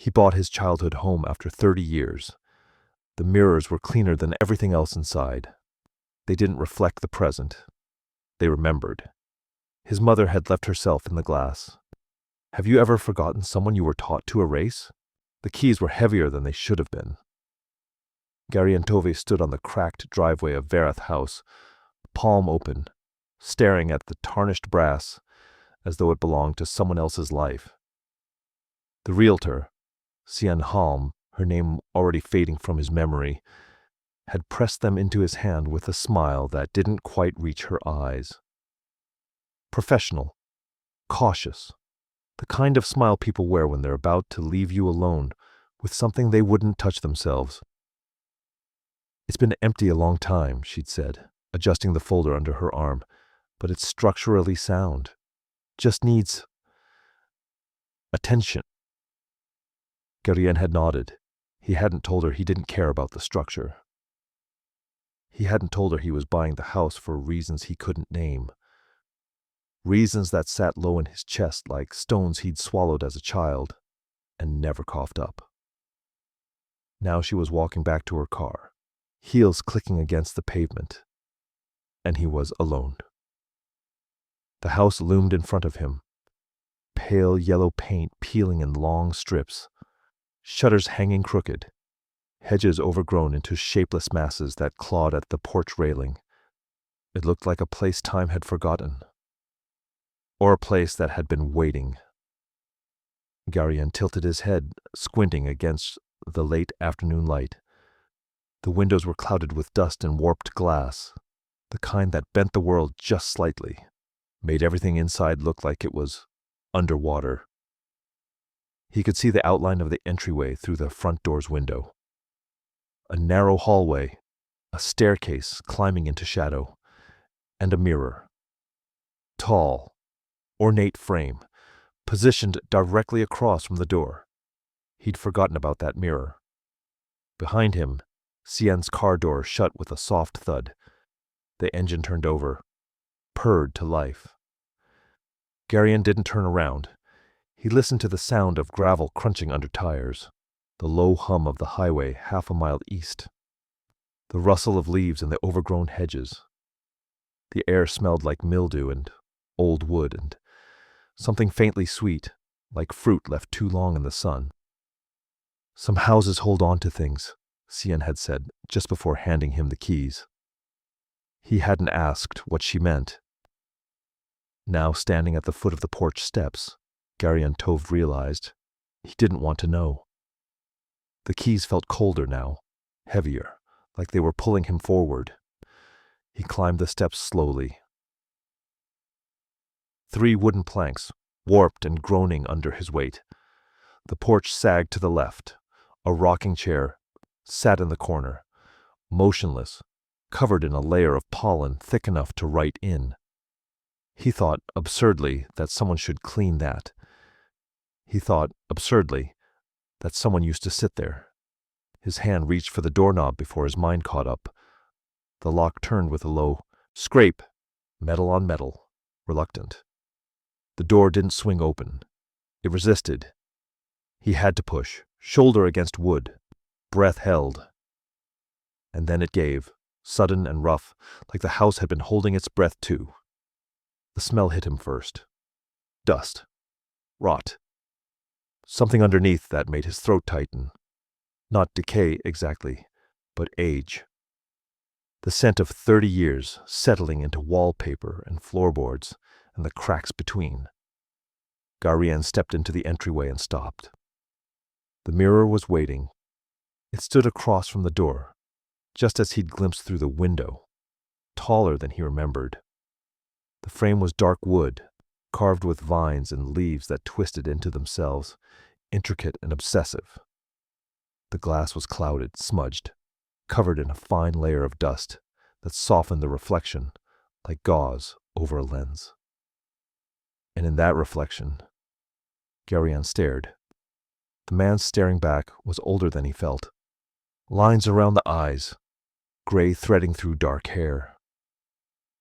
He bought his childhood home after 30 years. The mirrors were cleaner than everything else inside. They didn't reflect the present. They remembered. His mother had left herself in the glass. Have you ever forgotten someone you were taught to erase? The keys were heavier than they should have been. Gary and Tove stood on the cracked driveway of Verath House, palm open, staring at the tarnished brass as though it belonged to someone else's life. The realtor, Sian Halm, her name already fading from his memory, had pressed them into his hand with a smile that didn't quite reach her eyes. Professional, cautious, the kind of smile people wear when they're about to leave you alone with something they wouldn't touch themselves. It's been empty a long time, she'd said, adjusting the folder under her arm, but it's structurally sound. Just needs attention. Garian had nodded. He hadn't told her he didn't care about the structure. He hadn't told her he was buying the house for reasons he couldn't name. Reasons that sat low in his chest like stones he'd swallowed as a child and never coughed up. Now she was walking back to her car, heels clicking against the pavement, and he was alone. The house loomed in front of him, pale yellow paint peeling in long strips, shutters hanging crooked, hedges overgrown into shapeless masses that clawed at the porch railing. It looked like a place time had forgotten, or a place that had been waiting. Garian tilted his head, squinting against the late afternoon light. The windows were clouded with dust and warped glass, the kind that bent the world just slightly, made everything inside look like it was underwater. He could see the outline of the entryway through the front door's window. A narrow hallway, a staircase climbing into shadow, and a mirror. Tall, ornate frame, positioned directly across from the door. He'd forgotten about that mirror. Behind him, Sien's car door shut with a soft thud. The engine turned over, purred to life. Garian didn't turn around. He listened to the sound of gravel crunching under tires, the low hum of the highway half a mile east, the rustle of leaves in the overgrown hedges. The air smelled like mildew and old wood and something faintly sweet, like fruit left too long in the sun. Some houses hold on to things, Sien had said just before handing him the keys. He hadn't asked what she meant. Now, standing at the foot of the porch steps, Gary and Tove realized he didn't want to know. The keys felt colder now, heavier, like they were pulling him forward. He climbed the steps slowly. 3 wooden planks, warped and groaning under his weight. The porch sagged to the left. A rocking chair sat in the corner, motionless, covered in a layer of pollen thick enough to write in. He thought, absurdly, that someone should clean that. He thought, absurdly, that someone used to sit there. His hand reached for the doorknob before his mind caught up. The lock turned with a low scrape, metal on metal, reluctant. The door didn't swing open. It resisted. He had to push, shoulder against wood, breath held. And then it gave, sudden and rough, like the house had been holding its breath too. The smell hit him first. Dust. Rot. Something underneath that made his throat tighten. Not decay exactly, but age. The scent of 30 years settling into wallpaper and floorboards and the cracks between. Garian stepped into the entryway and stopped. The mirror was waiting. It stood across from the door, just as he'd glimpsed through the window, taller than he remembered. The frame was dark wood, carved with vines and leaves that twisted into themselves, intricate and obsessive. The glass was clouded, smudged, covered in a fine layer of dust that softened the reflection like gauze over a lens. And in that reflection, Garian stared. The man staring back was older than he felt. Lines around the eyes, gray threading through dark hair.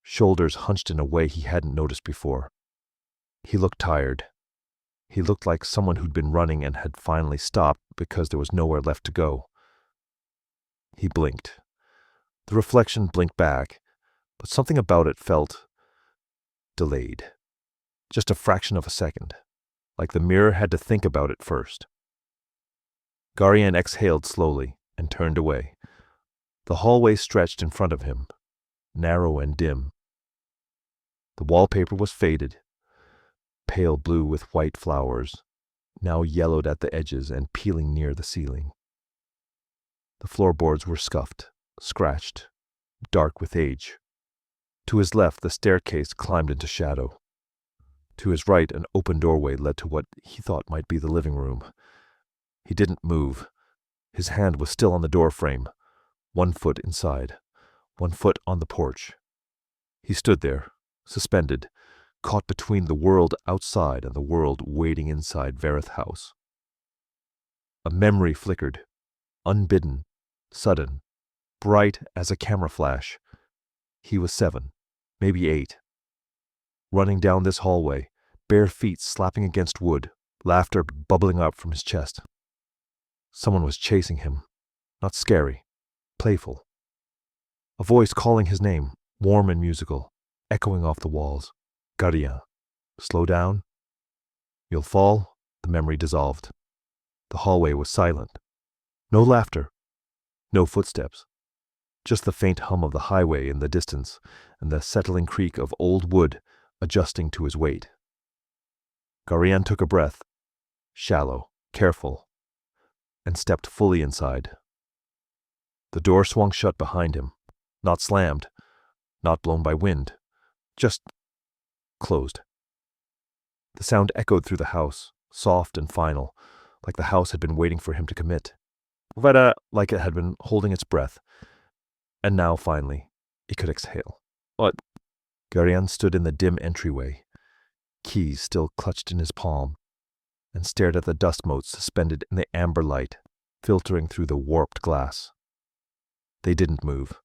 Shoulders hunched in a way he hadn't noticed before. He looked tired. He looked like someone who'd been running and had finally stopped because there was nowhere left to go. He blinked. The reflection blinked back, but something about it felt delayed. Just a fraction of a second, like the mirror had to think about it first. Garian exhaled slowly and turned away. The hallway stretched in front of him, narrow and dim. The wallpaper was faded, pale blue with white flowers, now yellowed at the edges and peeling near the ceiling. The floorboards were scuffed, scratched, dark with age. To his left, the staircase climbed into shadow. To his right, an open doorway led to what he thought might be the living room. He didn't move. His hand was still on the door frame, 1 foot inside, 1 foot on the porch. He stood there, suspended, caught between the world outside and the world waiting inside Verith House. A memory flickered, unbidden, sudden, bright as a camera flash. He was 7, maybe 8. Running down this hallway, bare feet slapping against wood, laughter bubbling up from his chest. Someone was chasing him, not scary, playful. A voice calling his name, warm and musical, echoing off the walls. Garian. Slow down. You'll fall. The memory dissolved. The hallway was silent. No laughter. No footsteps. Just the faint hum of the highway in the distance and the settling creak of old wood adjusting to his weight. Garian took a breath, shallow, careful, and stepped fully inside. The door swung shut behind him, not slammed, not blown by wind, just closed. The sound echoed through the house, soft and final, like the house had been waiting for him to commit. Like it had been holding its breath. And now, finally, it could exhale. What? Garian stood in the dim entryway, keys still clutched in his palm, and stared at the dust motes suspended in the amber light, filtering through the warped glass. They didn't move.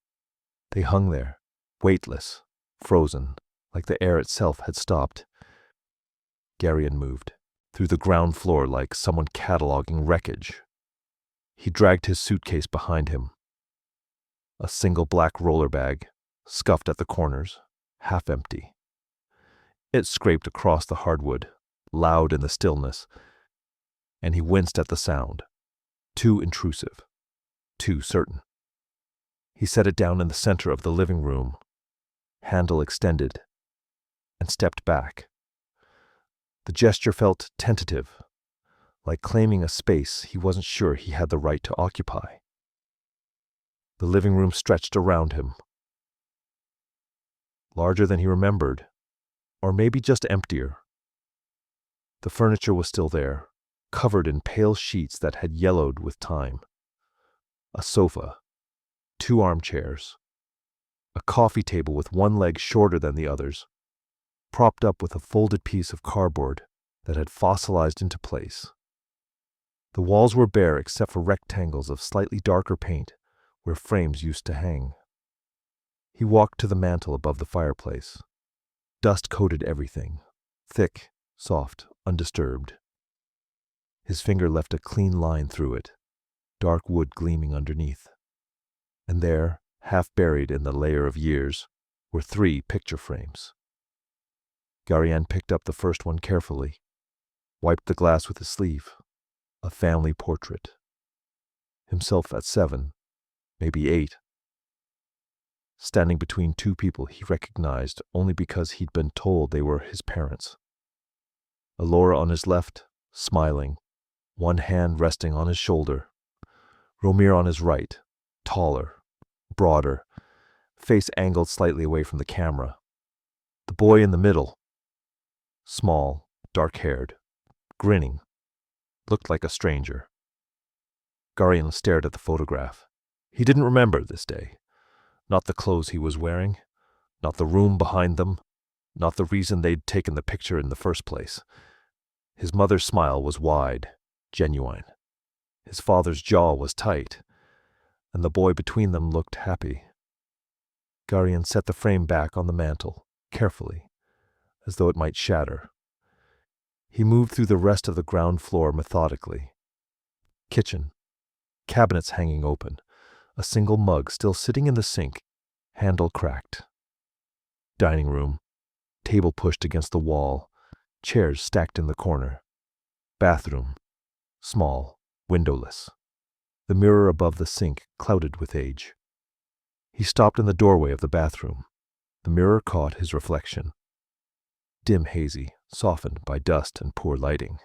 They hung there, weightless, frozen, like the air itself had stopped. Garian moved, through the ground floor like someone cataloging wreckage. He dragged his suitcase behind him. A single black roller bag, scuffed at the corners, half empty. It scraped across the hardwood, loud in the stillness, and he winced at the sound. Too intrusive, too certain. He set it down in the center of the living room, handle extended, and stepped back. The gesture felt tentative, like claiming a space he wasn't sure he had the right to occupy. The living room stretched around him, larger than he remembered, or maybe just emptier. The furniture was still there, covered in pale sheets that had yellowed with time. A sofa, 2 armchairs, a coffee table with one leg shorter than the others, propped up with a folded piece of cardboard that had fossilized into place. The walls were bare except for rectangles of slightly darker paint where frames used to hang. He walked to the mantel above the fireplace. Dust coated everything, thick, soft, undisturbed. His finger left a clean line through it, dark wood gleaming underneath. And there, half buried in the layer of years, were 3 picture frames. Garian picked up the first one carefully, wiped the glass with his sleeve. A family portrait. Himself at 7, maybe 8. Standing between 2 people he recognized only because he'd been told they were his parents. Alora on his left, smiling, one hand resting on his shoulder. Romir on his right, taller, broader, face angled slightly away from the camera. The boy in the middle, small, dark-haired, grinning, looked like a stranger. Garian stared at the photograph. He didn't remember this day. Not the clothes he was wearing, not the room behind them, not the reason they'd taken the picture in the first place. His mother's smile was wide, genuine. His father's jaw was tight, and the boy between them looked happy. Garian set the frame back on the mantel, carefully, as though it might shatter. He moved through the rest of the ground floor methodically. Kitchen. Cabinets hanging open. A single mug still sitting in the sink, handle cracked. Dining room. Table pushed against the wall. Chairs stacked in the corner. Bathroom. Small, windowless. The mirror above the sink clouded with age. He stopped in the doorway of the bathroom. The mirror caught his reflection. Dim, hazy, softened by dust and poor lighting.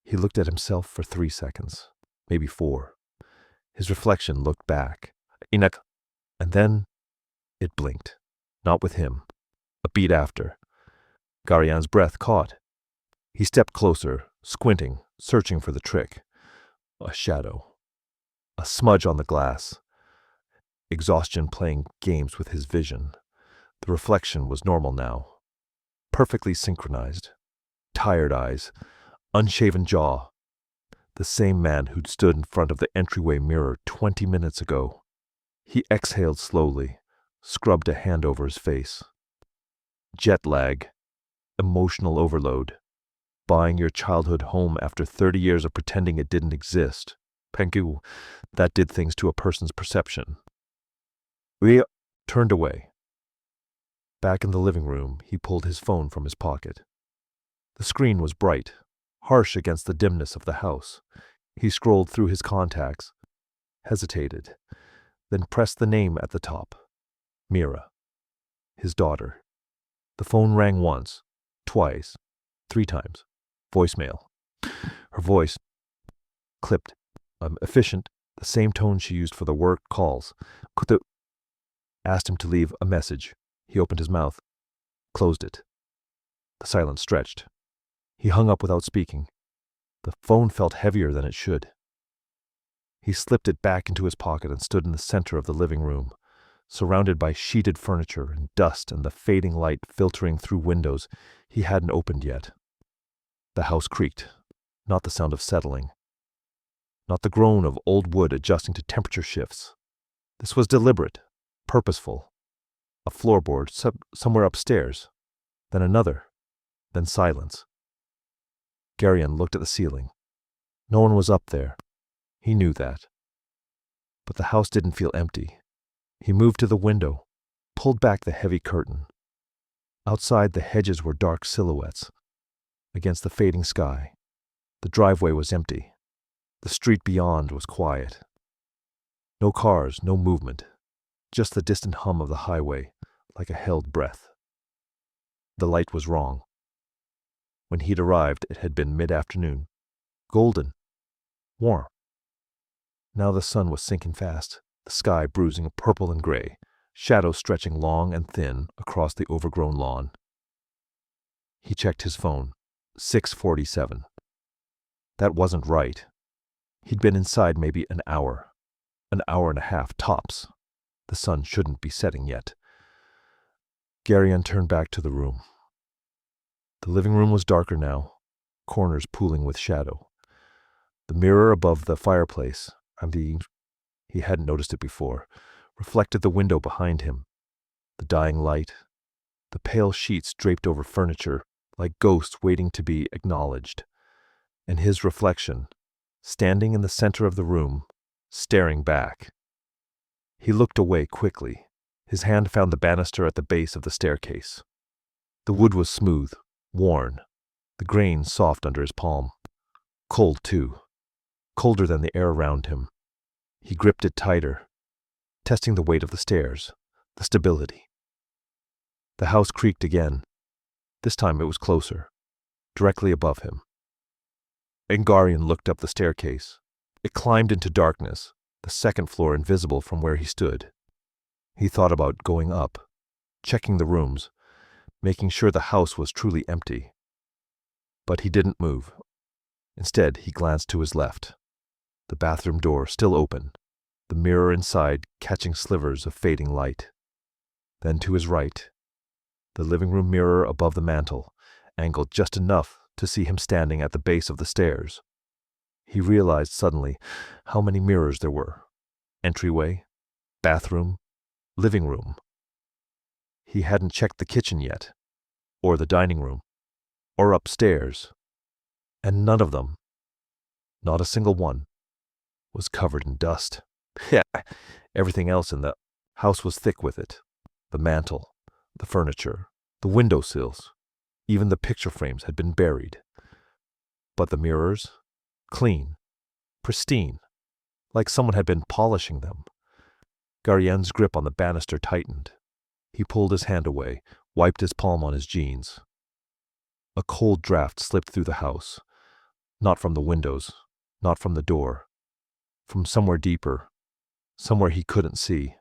He looked at himself for 3 seconds, maybe 4. His reflection looked back. Inak. And then it blinked. Not with him. A beat after. Garian's breath caught. He stepped closer, squinting, searching for the trick. A shadow. A smudge on the glass. Exhaustion playing games with his vision. The reflection was normal now. Perfectly synchronized. Tired eyes. Unshaven jaw. The same man who'd stood in front of the entryway mirror 20 minutes ago. He exhaled slowly, scrubbed a hand over his face. Jet lag. Emotional overload. Buying your childhood home after 30 years of pretending it didn't exist. Pengu, that did things to a person's perception. We turned away. Back in the living room, he pulled his phone from his pocket. The screen was bright, harsh against the dimness of the house. He scrolled through his contacts, hesitated, then pressed the name at the top. Mira. His daughter. The phone rang once, twice, 3 times. Voicemail. Her voice, clipped, efficient, the same tone she used for the work calls. Kutu asked him to leave a message. He opened his mouth, closed it. The silence stretched. He hung up without speaking. The phone felt heavier than it should. He slipped it back into his pocket and stood in the center of the living room, surrounded by sheeted furniture and dust and the fading light filtering through windows he hadn't opened yet. The house creaked, not the sound of settling, not the groan of old wood adjusting to temperature shifts. This was deliberate, purposeful. A floorboard somewhere upstairs, then another, then silence. Garian looked at the ceiling. No one was up there. He knew that. But the house didn't feel empty. He moved to the window, pulled back the heavy curtain. Outside, the hedges were dark silhouettes against the fading sky. The driveway was empty. The street beyond was quiet. No cars, no movement, just the distant hum of the highway, like a held breath. The light was wrong. When he'd arrived, it had been mid-afternoon. Golden. Warm. Now the sun was sinking fast, the sky bruising purple and gray, shadows stretching long and thin across the overgrown lawn. He checked his phone. 6:47. That wasn't right. He'd been inside maybe an hour and a half tops. The sun shouldn't be setting yet. Garian turned back to the room. The living room was darker now, corners pooling with shadow. The mirror above the fireplace, he hadn't noticed it before, reflected the window behind him. The dying light, the pale sheets draped over furniture, like ghosts waiting to be acknowledged. And his reflection, standing in the center of the room, staring back. He looked away quickly. His hand found the banister at the base of the staircase. The wood was smooth, worn, the grain soft under his palm. Cold, too. Colder than the air around him. He gripped it tighter, testing the weight of the stairs, the stability. The house creaked again. This time it was closer, directly above him. Garian looked up the staircase. It climbed into darkness, the second floor invisible from where he stood. He thought about going up, checking the rooms, making sure the house was truly empty. But he didn't move. Instead, he glanced to his left. The bathroom door still open, the mirror inside catching slivers of fading light. Then to his right, the living room mirror above the mantel, angled just enough to see him standing at the base of the stairs. He realized suddenly how many mirrors there were. Entryway, bathroom, living room. He hadn't checked the kitchen yet, or the dining room. or upstairs, and none of them, not a single one, was covered in dust. Yeah, everything else in the house was thick with it. The mantel, the furniture, the windowsills, even the picture frames had been buried. But the mirrors, clean, pristine, like someone had been polishing them. Garien's grip on the banister tightened. He pulled his hand away, wiped his palm on his jeans. A cold draft slipped through the house, not from the windows, not from the door, from somewhere deeper, somewhere he couldn't see.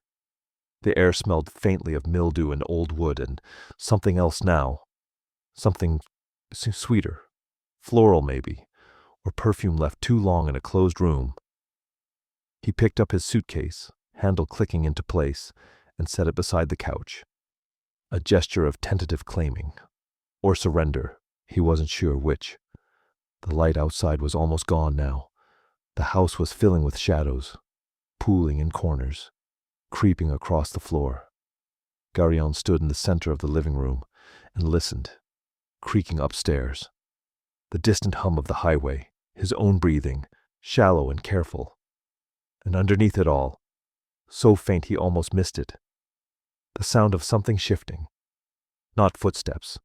The air smelled faintly of mildew and old wood and something else now, something sweeter, floral maybe, or perfume left too long in a closed room. He picked up his suitcase, handle clicking into place, and set it beside the couch. A gesture of tentative claiming, or surrender, he wasn't sure which. The light outside was almost gone now. The house was filling with shadows, pooling in corners, creeping across the floor. Garien stood in the center of the living room and listened, creaking upstairs. The distant hum of the highway, his own breathing, shallow and careful. And underneath it all, so faint he almost missed it, the sound of something shifting. Not footsteps,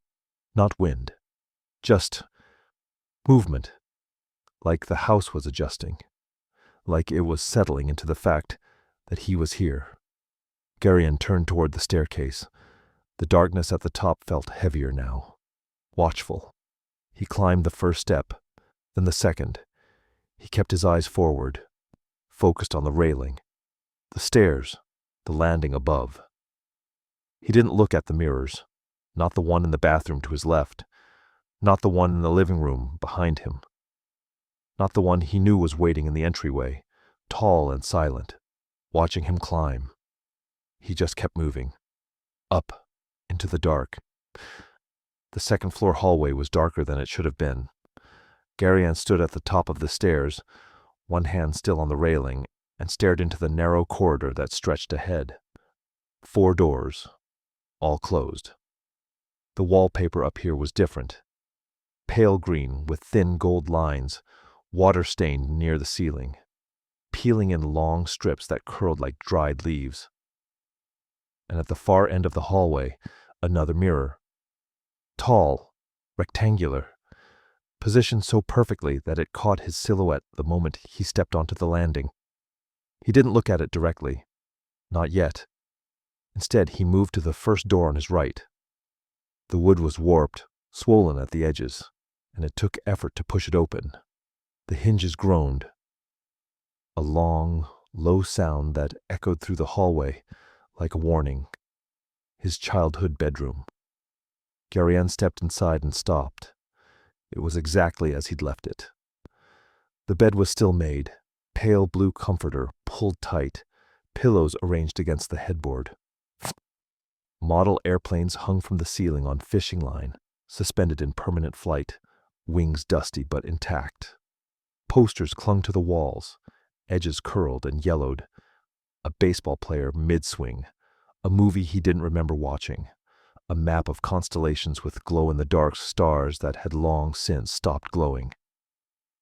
not wind, just movement, like the house was adjusting, like it was settling into the fact that he was here. Garien turned toward the staircase. The darkness at the top felt heavier now, watchful. He climbed the first step, then the second. He kept his eyes forward, focused on the railing, the stairs, the landing above. He didn't look at the mirrors, not the one in the bathroom to his left, not the one in the living room behind him, not the one he knew was waiting in the entryway, tall and silent, watching him climb. He just kept moving, up, into the dark. The second-floor hallway was darker than it should have been. Garien stood at the top of the stairs, one hand still on the railing, and stared into the narrow corridor that stretched ahead. 4 doors, all closed. The wallpaper up here was different. Pale green with thin gold lines, water-stained near the ceiling, peeling in long strips that curled like dried leaves. And at the far end of the hallway, another mirror. Tall, rectangular, positioned so perfectly that it caught his silhouette the moment he stepped onto the landing. He didn't look at it directly. Not yet. Instead, he moved to the first door on his right. The wood was warped, swollen at the edges, and it took effort to push it open. The hinges groaned. A long, low sound that echoed through the hallway like a warning. His childhood bedroom. Garien stepped inside and stopped. It was exactly as he'd left it. The bed was still made, pale blue comforter pulled tight, pillows arranged against the headboard. Model airplanes hung from the ceiling on fishing line, suspended in permanent flight, wings dusty but intact. Posters clung to the walls, edges curled and yellowed. A baseball player mid-swing, a movie he didn't remember watching, a map of constellations with glow-in-the-dark stars that had long since stopped glowing.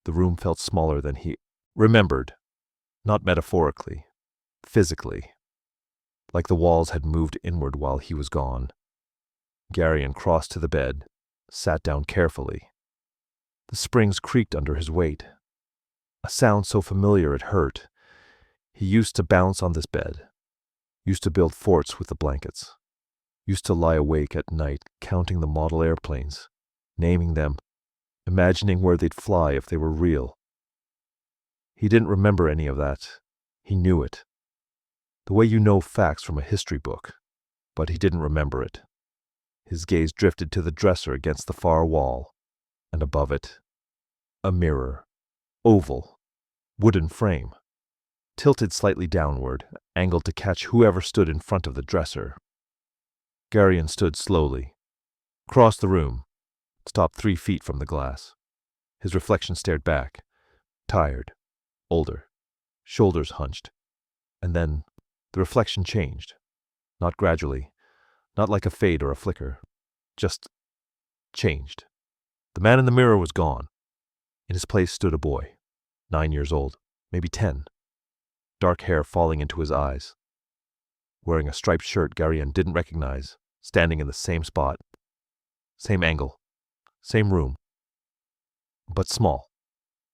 The room felt smaller than he remembered, not metaphorically, physically, like the walls had moved inward while he was gone. Garien crossed to the bed, sat down carefully. The springs creaked under his weight. A sound so familiar it hurt. He used to bounce on this bed, used to build forts with the blankets, used to lie awake at night counting the model airplanes, naming them, imagining where they'd fly if they were real. He didn't remember any of that. He knew it. The way you know facts from a history book, but he didn't remember it. His gaze drifted to the dresser against the far wall, and above it, a mirror, oval, wooden frame, tilted slightly downward, angled to catch whoever stood in front of the dresser. Garien stood slowly, crossed the room, stopped 3 feet from the glass. His reflection stared back, tired, older, shoulders hunched, and then the reflection changed, not gradually, not like a fade or a flicker, just changed. The man in the mirror was gone. In his place stood a boy, 9 years old, maybe 10, dark hair falling into his eyes, wearing a striped shirt Garion didn't recognize, standing in the same spot, same angle, same room, but small,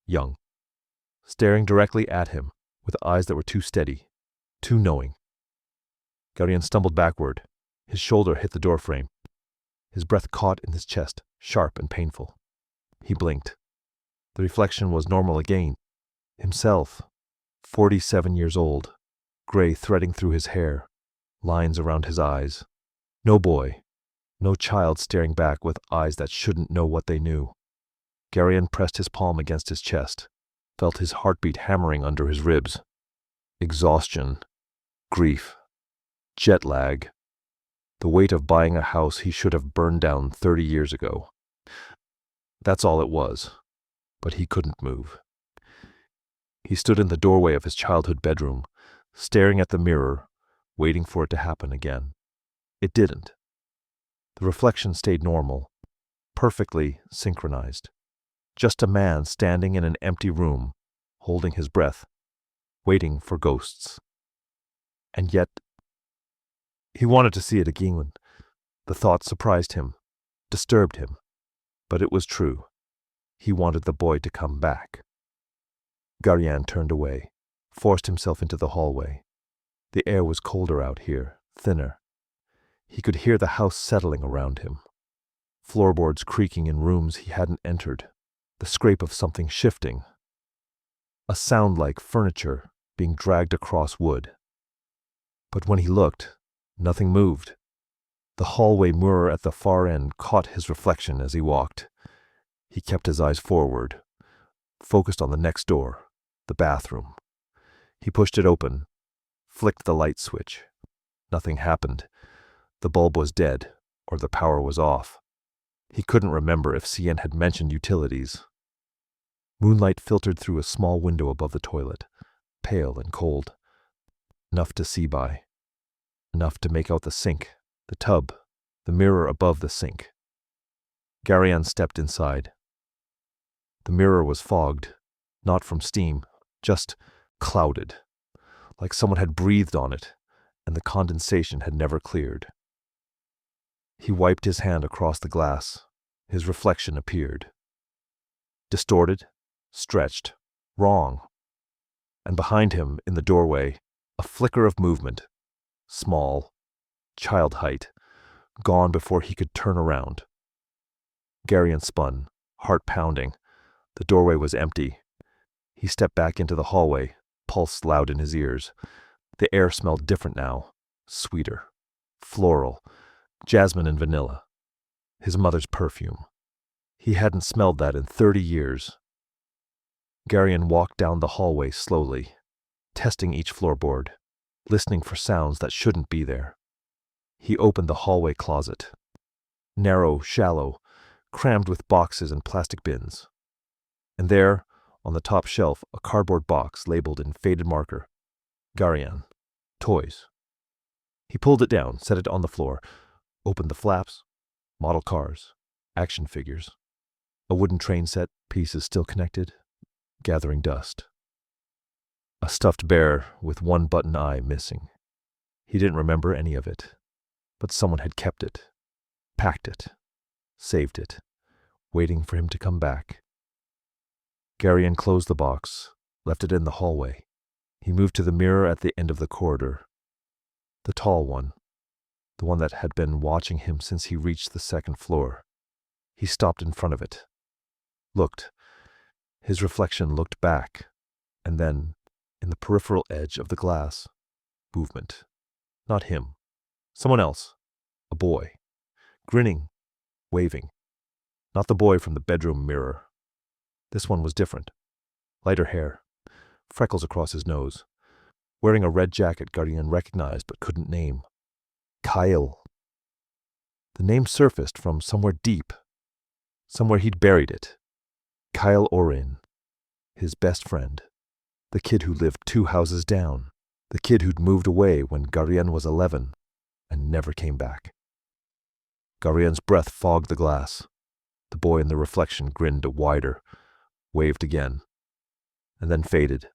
young, staring directly at him with eyes that were too steady, too knowing. Garion stumbled backward. His shoulder hit the doorframe. His breath caught in his chest, sharp and painful. He blinked. The reflection was normal again. Himself, 47 years old, gray threading through his hair, lines around his eyes. No boy, no child staring back with eyes that shouldn't know what they knew. Garion pressed his palm against his chest, felt his heartbeat hammering under his ribs. Exhaustion, grief, jet lag, the weight of buying a house he should have burned down 30 years ago. That's all it was, but he couldn't move. He stood in the doorway of his childhood bedroom, staring at the mirror, waiting for it to happen again. It didn't. The reflection stayed normal, perfectly synchronized. Just a man standing in an empty room, holding his breath, waiting for ghosts. And yet, he wanted to see it again. The thought surprised him, disturbed him, but it was true. He wanted the boy to come back. Garion turned away, forced himself into the hallway. The air was colder out here, thinner. He could hear the house settling around him. Floorboards creaking in rooms he hadn't entered, the scrape of something shifting. A sound like furniture being dragged across wood. But when he looked, nothing moved. The hallway mirror at the far end caught his reflection as he walked. He kept his eyes forward, focused on the next door, the bathroom. He pushed it open, flicked the light switch. Nothing happened. The bulb was dead, or the power was off. He couldn't remember if Cien had mentioned utilities. Moonlight filtered through a small window above the toilet, pale and cold. Enough to see by. Enough to make out the sink, the tub, the mirror above the sink. Garion stepped inside. The mirror was fogged, not from steam, just clouded, like someone had breathed on it, and the condensation had never cleared. He wiped his hand across the glass. His reflection appeared. Distorted, stretched, wrong. And behind him, in the doorway, a flicker of movement. Small, child height, gone before he could turn around. Garion spun, heart pounding. The doorway was empty. He stepped back into the hallway, pulse loud in his ears. The air smelled different now, sweeter, floral, jasmine and vanilla. His mother's perfume. He hadn't smelled that in 30 years. Garion walked down the hallway slowly, testing each floorboard, listening for sounds that shouldn't be there. He opened the hallway closet. Narrow, shallow, crammed with boxes and plastic bins. And there, on the top shelf, a cardboard box labeled in faded marker, Garion, toys. He pulled it down, set it on the floor, opened the flaps, model cars, action figures, a wooden train set, pieces still connected, gathering dust. A stuffed bear with one button eye missing. He didn't remember any of it, but someone had kept it, packed it, saved it, waiting for him to come back. Garion closed the box, left it in the hallway. He moved to the mirror at the end of the corridor. The tall one, the one that had been watching him since he reached the second floor. He stopped in front of it, looked. His reflection looked back, and then, in the peripheral edge of the glass, movement. Not him. Someone else. A boy. Grinning, waving. Not the boy from the bedroom mirror. This one was different. Lighter hair, freckles across his nose, wearing a red jacket Garion recognized but couldn't name. Kyle. The name surfaced from somewhere deep, somewhere he'd buried it. Kyle Orin, his best friend, the kid who lived 2 houses down, the kid who'd moved away when Garion was 11 and never came back. Garion's breath fogged the glass. The boy in the reflection grinned wider, waved again, and then faded,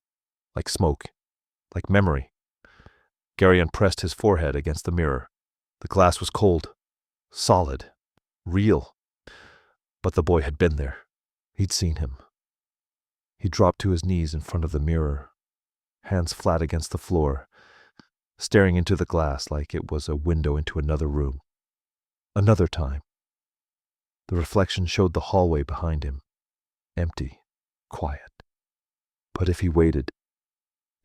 like smoke, like memory. Garion pressed his forehead against the mirror. The glass was cold, solid, real. But the boy had been there. He'd seen him. He dropped to his knees in front of the mirror, hands flat against the floor, staring into the glass like it was a window into another room. Another time. The reflection showed the hallway behind him, empty, quiet. But if he waited,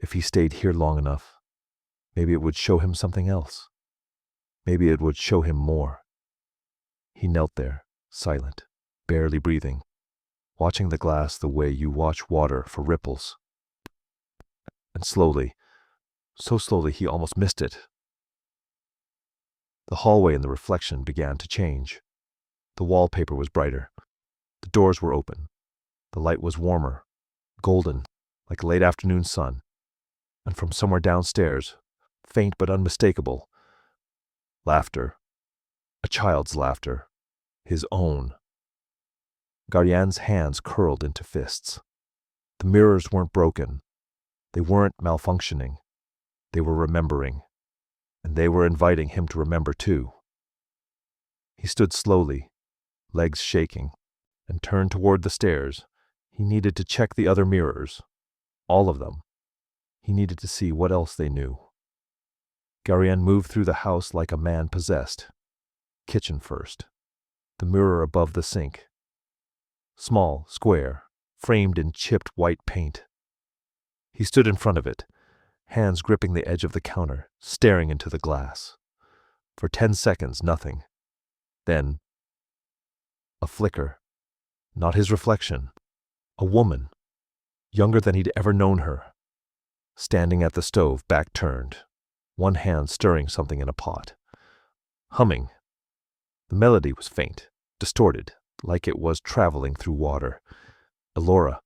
if he stayed here long enough, maybe it would show him something else. Maybe it would show him more. He knelt there, silent, barely breathing, watching the glass the way you watch water for ripples. And slowly, so slowly he almost missed it. The hallway in the reflection began to change. The wallpaper was brighter. The doors were open. The light was warmer, golden, like a late afternoon sun. And from somewhere downstairs, faint but unmistakable, laughter. A child's laughter. His own. Garion's hands curled into fists. The mirrors weren't broken. They weren't malfunctioning. They were remembering. And they were inviting him to remember too. He stood slowly, legs shaking, and turned toward the stairs. He needed to check the other mirrors. All of them. He needed to see what else they knew. Garion moved through the house like a man possessed. Kitchen first. The mirror above the sink. Small, square, framed in chipped white paint. He stood in front of it, hands gripping the edge of the counter, staring into the glass. For 10 seconds, nothing. Then, a flicker. Not his reflection. A woman, younger than he'd ever known her, standing at the stove, back turned, one hand stirring something in a pot. Humming. The melody was faint, distorted, like it was traveling through water. Elora,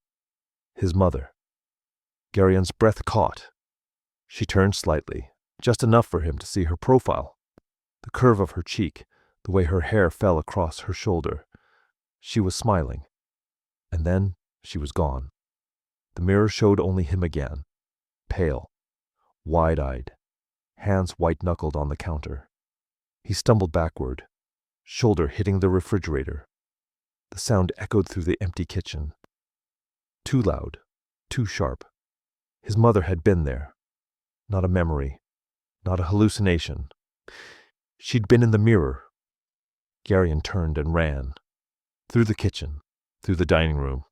his mother. Garion's breath caught. She turned slightly, just enough for him to see her profile, the curve of her cheek, the way her hair fell across her shoulder. She was smiling. And then she was gone. The mirror showed only him again, pale, wide-eyed, hands white-knuckled on the counter. He stumbled backward, shoulder hitting the refrigerator. The sound echoed through the empty kitchen. Too loud, too sharp. His mother had been there. Not a memory, not a hallucination. She'd been in the mirror. Garion turned and ran. Through the kitchen, through the dining room.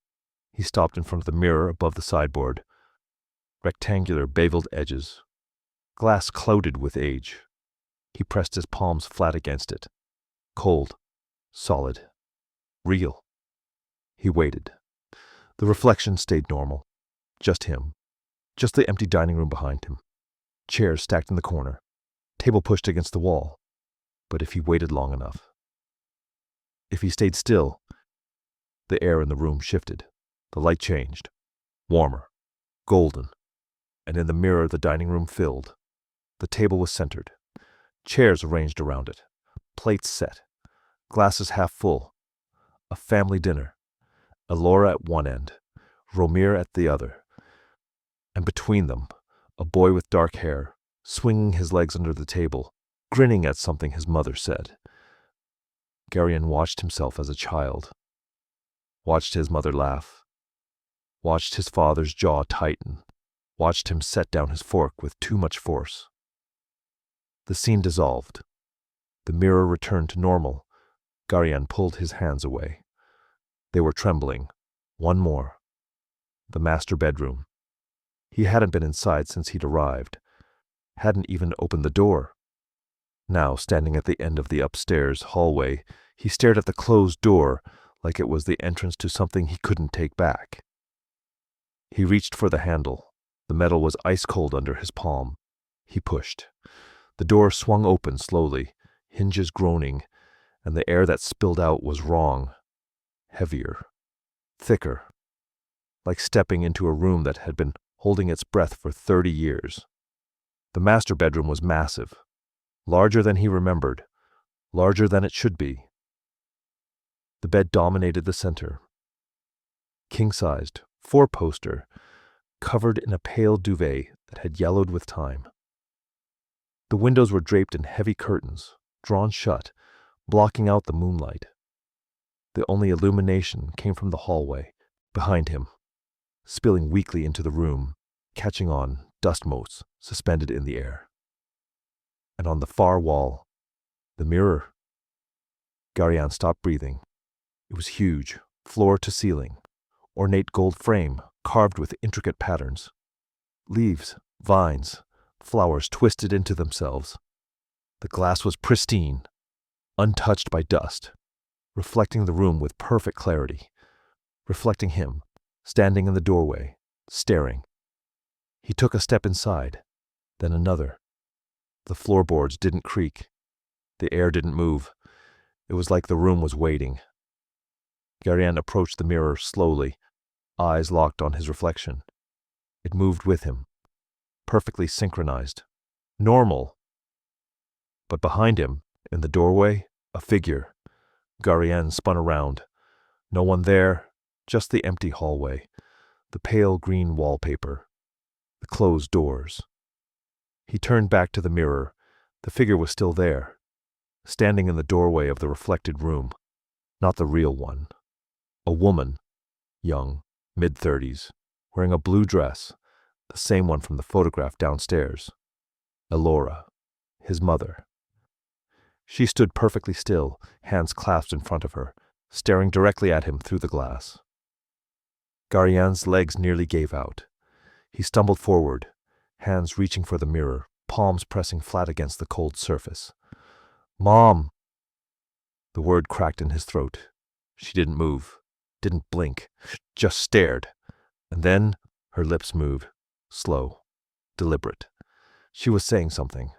He stopped in front of the mirror above the sideboard. Rectangular, beveled edges. Glass clouded with age. He pressed his palms flat against it. Cold, solid, real. He waited. The reflection stayed normal. Just him. Just the empty dining room behind him. Chairs stacked in the corner. Table pushed against the wall. But if he waited long enough. If he stayed still, the air in the room shifted. The light changed. Warmer. Golden. And in the mirror the dining room filled. The table was centered. Chairs arranged around it. Plates set. Glasses half full. A family dinner. Elora at one end. Romir at the other. And between them, a boy with dark hair, swinging his legs under the table, grinning at something his mother said. Garion watched himself as a child. Watched his mother laugh. Watched his father's jaw tighten. Watched him set down his fork with too much force. The scene dissolved. The mirror returned to normal. Garion pulled his hands away. They were trembling. One more. The master bedroom. He hadn't been inside since he'd arrived. Hadn't even opened the door. Now, standing at the end of the upstairs hallway, he stared at the closed door like it was the entrance to something he couldn't take back. He reached for the handle. The metal was ice cold under his palm. He pushed. The door swung open slowly, hinges groaning, and the air that spilled out was wrong. Heavier. Thicker. Like stepping into a room that had been holding its breath for 30 years. The master bedroom was massive. Larger than he remembered. Larger than it should be. The bed dominated the center. King-sized, four-poster, covered in a pale duvet that had yellowed with time. The windows were draped in heavy curtains, drawn shut, blocking out the moonlight. The only illumination came from the hallway, behind him, spilling weakly into the room, catching on dust motes suspended in the air. And on the far wall, the mirror. Garian stopped breathing. It was huge, floor to ceiling, ornate gold frame carved with intricate patterns. Leaves, vines, flowers twisted into themselves. The glass was pristine, untouched by dust, reflecting the room with perfect clarity, reflecting him, standing in the doorway, staring. He took a step inside, then another. The floorboards didn't creak. The air didn't move. It was like the room was waiting. Garian approached the mirror slowly, eyes locked on his reflection. It moved with him, perfectly synchronized. Normal. But behind him, in the doorway, a figure. Garian spun around. No one there, just the empty hallway, the pale green wallpaper, the closed doors. He turned back to the mirror. The figure was still there, standing in the doorway of the reflected room. Not the real one. A woman, young, mid-30s, wearing a blue dress, the same one from the photograph downstairs. Elora, his mother. She stood perfectly still, hands clasped in front of her, staring directly at him through the glass. Garian's legs nearly gave out. He stumbled forward, hands reaching for the mirror, palms pressing flat against the cold surface. "Mom!" The word cracked in his throat. She didn't move, didn't blink, just stared. And then her lips moved, slow, deliberate. She was saying something.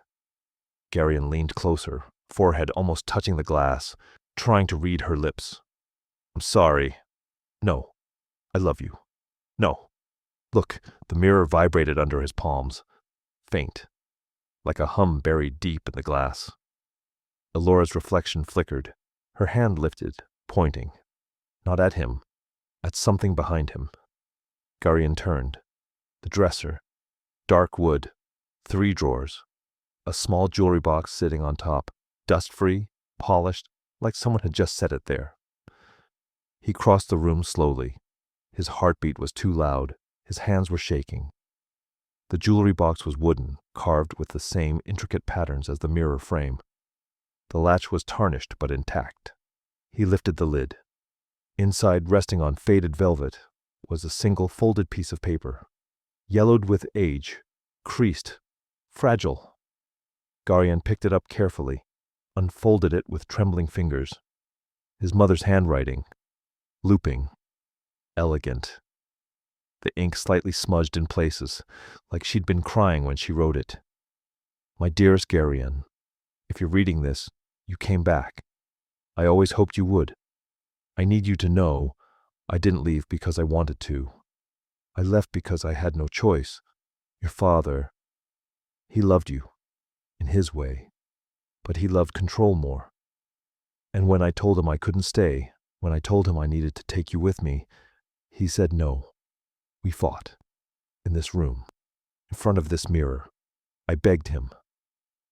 Garian leaned closer, forehead almost touching the glass, trying to read her lips. "I'm sorry. No. I love you. No." Look, the mirror vibrated under his palms, faint, like a hum buried deep in the glass. Elora's reflection flickered, her hand lifted, pointing, not at him, at something behind him. Garian turned. The dresser, dark wood, 3 drawers, a small jewelry box sitting on top, dust-free, polished, like someone had just set it there. He crossed the room slowly. His heartbeat was too loud. His hands were shaking. The jewelry box was wooden, carved with the same intricate patterns as the mirror frame. The latch was tarnished but intact. He lifted the lid. Inside, resting on faded velvet, was a single folded piece of paper, yellowed with age, creased, fragile. Garian picked it up carefully, unfolded it with trembling fingers. His mother's handwriting, looping, elegant. The ink slightly smudged in places, like she'd been crying when she wrote it. "My dearest Garian, if you're reading this, you came back. I always hoped you would. I need you to know I didn't leave because I wanted to. I left because I had no choice. Your father, he loved you, in his way, but he loved control more. And when I told him I couldn't stay, when I told him I needed to take you with me, he said no. We fought. In this room. In front of this mirror. I begged him.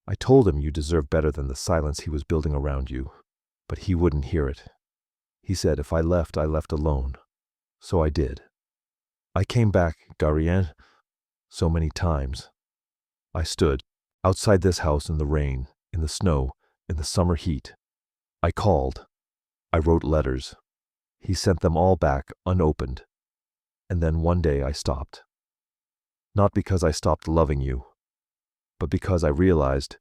I told him you deserved better than the silence he was building around you. But he wouldn't hear it. He said if I left alone. So I did. I came back, Garian, so many times. I stood outside this house in the rain, in the snow, in the summer heat. I called. I wrote letters. He sent them all back unopened. And then one day I stopped. Not because I stopped loving you, but because I realized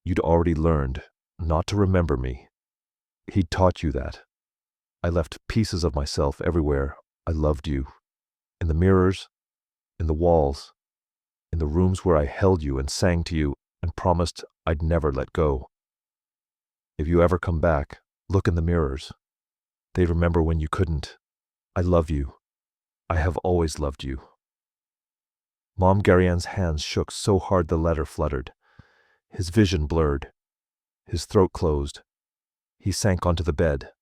you'd already learned not to remember me. He'd taught you that. I left pieces of myself everywhere. I loved you. In the mirrors, in the walls, in the rooms where I held you and sang to you and promised I'd never let go. If you ever come back, look in the mirrors. They'd remember when you couldn't. I love you. I have always loved you." Mom Garian's hands shook so hard the letter fluttered. His vision blurred. His throat closed. He sank onto the bed,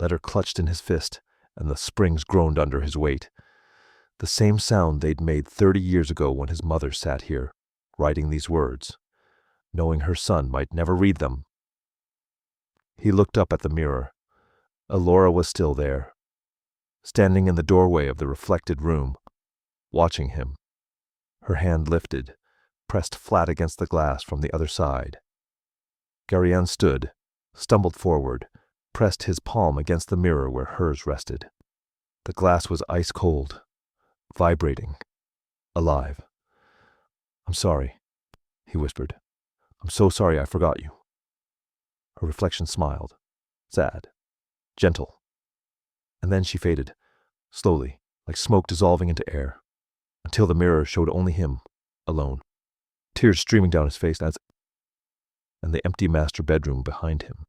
letter clutched in his fist, and the springs groaned under his weight. The same sound they'd made 30 years ago when his mother sat here, writing these words, knowing her son might never read them. He looked up at the mirror. Elora was still there, standing in the doorway of the reflected room, watching him. Her hand lifted, pressed flat against the glass from the other side. Garion stood, stumbled forward, pressed his palm against the mirror where hers rested. The glass was ice cold, vibrating, alive. "I'm sorry," he whispered. "I'm so sorry I forgot you." Her reflection smiled, sad, gentle. And then she faded, slowly, like smoke dissolving into air, until the mirror showed only him, alone, tears streaming down his face and the empty master bedroom behind him.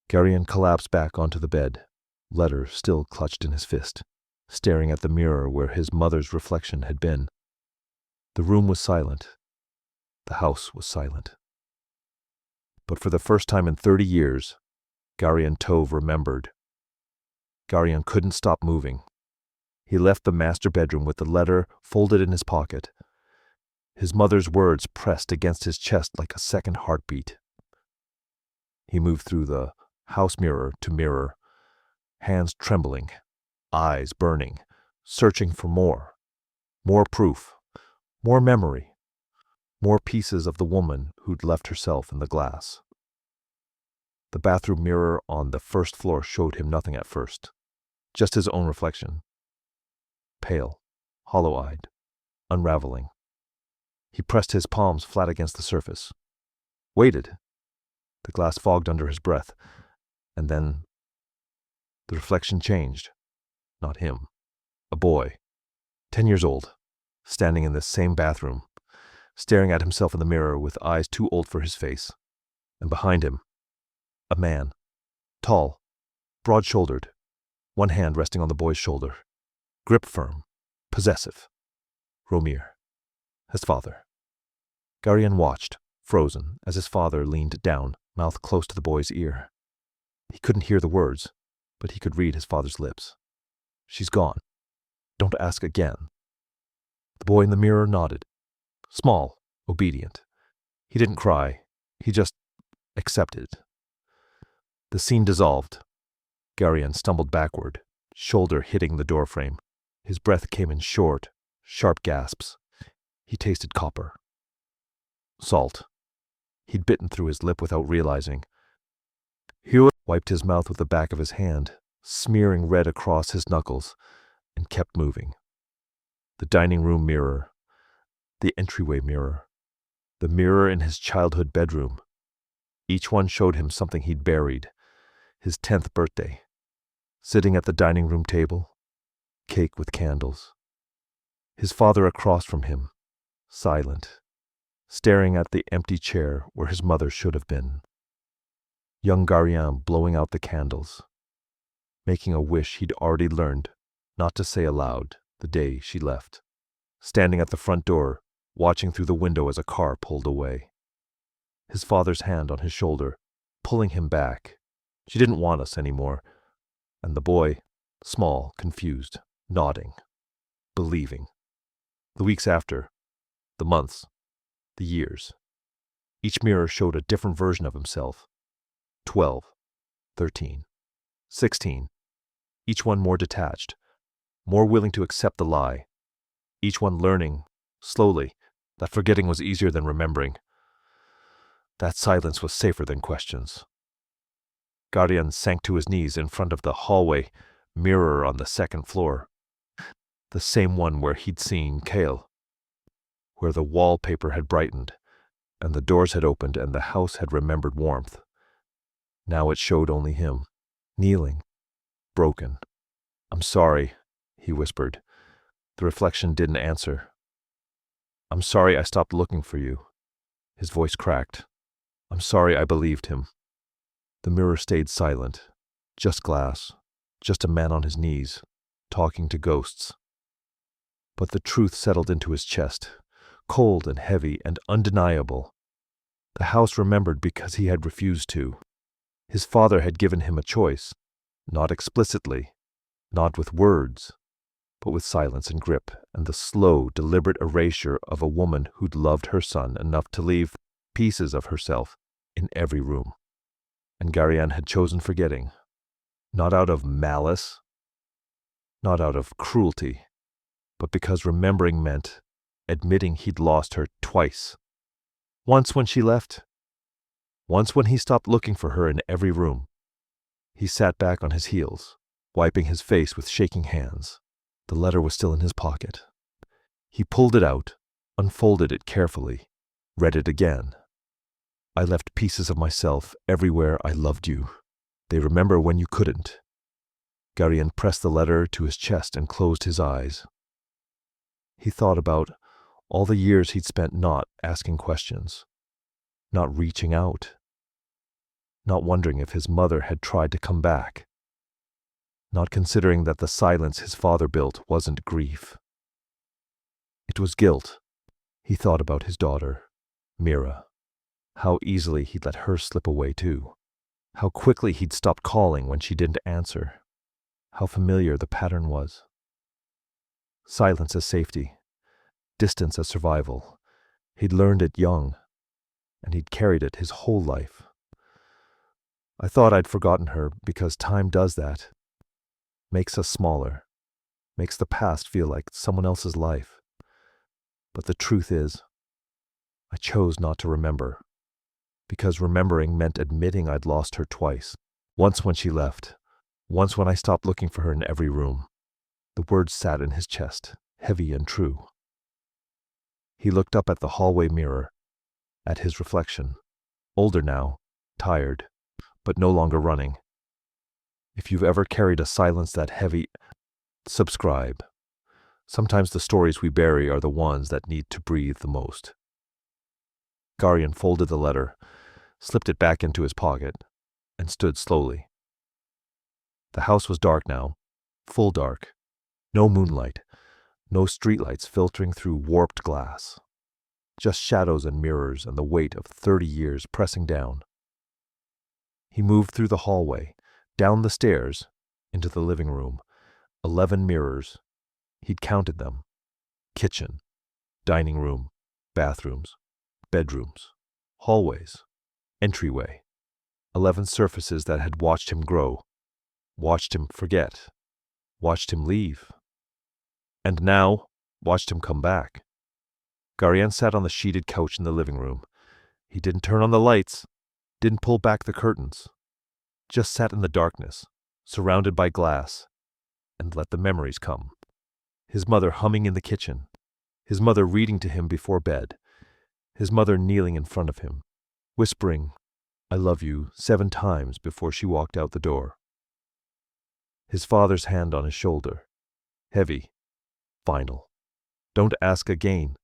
Garion collapsed back onto the bed, letter still clutched in his fist, staring at the mirror where his mother's reflection had been. The room was silent. The house was silent. But for the first time in 30 years, Garion Tove remembered. Garion couldn't stop moving. He left the master bedroom with the letter folded in his pocket. His mother's words pressed against his chest like a second heartbeat. He moved through the house mirror to mirror, hands trembling, eyes burning, searching for more proof, more memory, more pieces of the woman who'd left herself in the glass. The bathroom mirror on the first floor showed him nothing at first, just his own reflection. Pale, hollow-eyed, unraveling. He pressed his palms flat against the surface, waited. The glass fogged under his breath, and then the reflection changed. Not him. A boy, 10 years old, standing in this same bathroom, staring at himself in the mirror with eyes too old for his face. And behind him, a man, tall, broad-shouldered, one hand resting on the boy's shoulder, grip firm, possessive. Romir, his father. Garion watched, frozen, as his father leaned down, mouth close to the boy's ear. He couldn't hear the words, but he could read his father's lips. "She's gone. Don't ask again." The boy in the mirror nodded. Small, obedient. He didn't cry. He just accepted. The scene dissolved. Garion stumbled backward, shoulder hitting the doorframe. His breath came in short, sharp gasps. He tasted copper. Salt. He'd bitten through his lip without realizing. Hewitt wiped his mouth with the back of his hand, smearing red across his knuckles, and kept moving. The dining room mirror, the entryway mirror, the mirror in his childhood bedroom. Each one showed him something he'd buried, his 10th birthday, sitting at the dining room table, cake with candles. His father across from him, silent, staring at the empty chair where his mother should have been. Young Garion blowing out the candles, making a wish he'd already learned not to say aloud the day she left, standing at the front door, watching through the window as a car pulled away. His father's hand on his shoulder, pulling him back. She didn't want us anymore. And the boy, small, confused, nodding, believing. The weeks after, the months, the years. Each mirror showed a different version of himself. 12, 13, 16. Each one more detached, more willing to accept the lie. Each one learning, slowly, that forgetting was easier than remembering. That silence was safer than questions. Garion sank to his knees in front of the hallway mirror on the second floor. The same one where he'd seen Kale, where the wallpaper had brightened, and the doors had opened and the house had remembered warmth. Now it showed only him, kneeling, broken. "I'm sorry," he whispered. The reflection didn't answer. "I'm sorry I stopped looking for you." His voice cracked. "I'm sorry I believed him." The mirror stayed silent. Just glass. Just a man on his knees, talking to ghosts. But the truth settled into his chest, cold and heavy and undeniable. The house remembered because he had refused to. His father had given him a choice, Not explicitly, not with words, but with silence and grip, and the slow, deliberate erasure of a woman who'd loved her son enough to leave pieces of herself in every room. And Garianne had chosen forgetting, not out of malice, not out of cruelty, but because remembering meant admitting he'd lost her twice. Once when she left, once when he stopped looking for her in every room. He sat back on his heels, wiping his face with shaking hands. The letter was still in his pocket. He pulled it out, unfolded it carefully, read it again. I left pieces of myself everywhere I loved you. They remember when you couldn't. Garianne pressed the letter to his chest and closed his eyes. He thought about all the years he'd spent not asking questions, not reaching out, not wondering if his mother had tried to come back, not considering that the silence his father built wasn't grief. It was guilt. He thought about his daughter, Mira, how easily he'd let her slip away too, how quickly he'd stopped calling when she didn't answer, how familiar the pattern was. Silence as safety, distance as survival. He'd learned it young, and he'd carried it his whole life. I thought I'd forgotten her because time does that. Makes us smaller, makes the past feel like someone else's life. But the truth is, I chose not to remember, because remembering meant admitting I'd lost her twice. Once when she left, once when I stopped looking for her in every room. The words sat in his chest, heavy and true. He looked up at the hallway mirror, at his reflection, older now, tired, but no longer running. If you've ever carried a silence that heavy, subscribe. Sometimes the stories we bury are the ones that need to breathe the most. Garianne folded the letter, slipped it back into his pocket, and stood slowly. The house was dark now, full dark. No moonlight, no streetlights filtering through warped glass. Just shadows and mirrors and the weight of 30 years pressing down. He moved through the hallway, down the stairs, into the living room. 11 mirrors. He'd counted them. Kitchen, dining room, bathrooms, bedrooms, hallways, entryway. 11 surfaces that had watched him grow, watched him forget, watched him leave, and now watched him come back. Garianne sat on the sheeted couch in the living room. He didn't turn on the lights, didn't pull back the curtains, just sat in the darkness, surrounded by glass, and let the memories come. His mother humming in the kitchen, his mother reading to him before bed, his mother kneeling in front of him, whispering, "I love you," 7 times before she walked out the door. His father's hand on his shoulder, heavy, final. Don't ask again.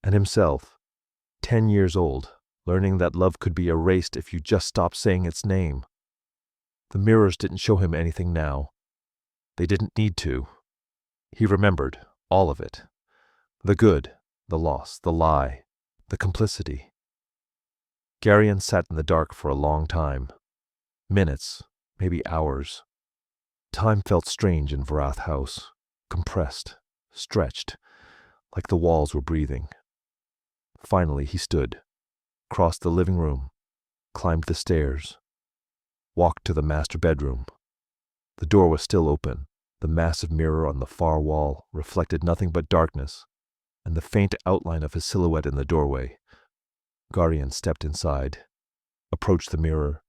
And himself, 10 years old, learning that love could be erased if you just stopped saying its name. The mirrors didn't show him anything now. They didn't need to. He remembered all of it. The good, the loss, the lie, the complicity. Garianne sat in the dark for a long time. Minutes, maybe hours. Time felt strange in Varath House, compressed, stretched, like the walls were breathing. Finally he stood, crossed the living room, climbed the stairs, walked to the master bedroom. The door was still open. The massive mirror on the far wall reflected nothing but darkness, and the faint outline of his silhouette in the doorway. Garianne stepped inside, approached the mirror,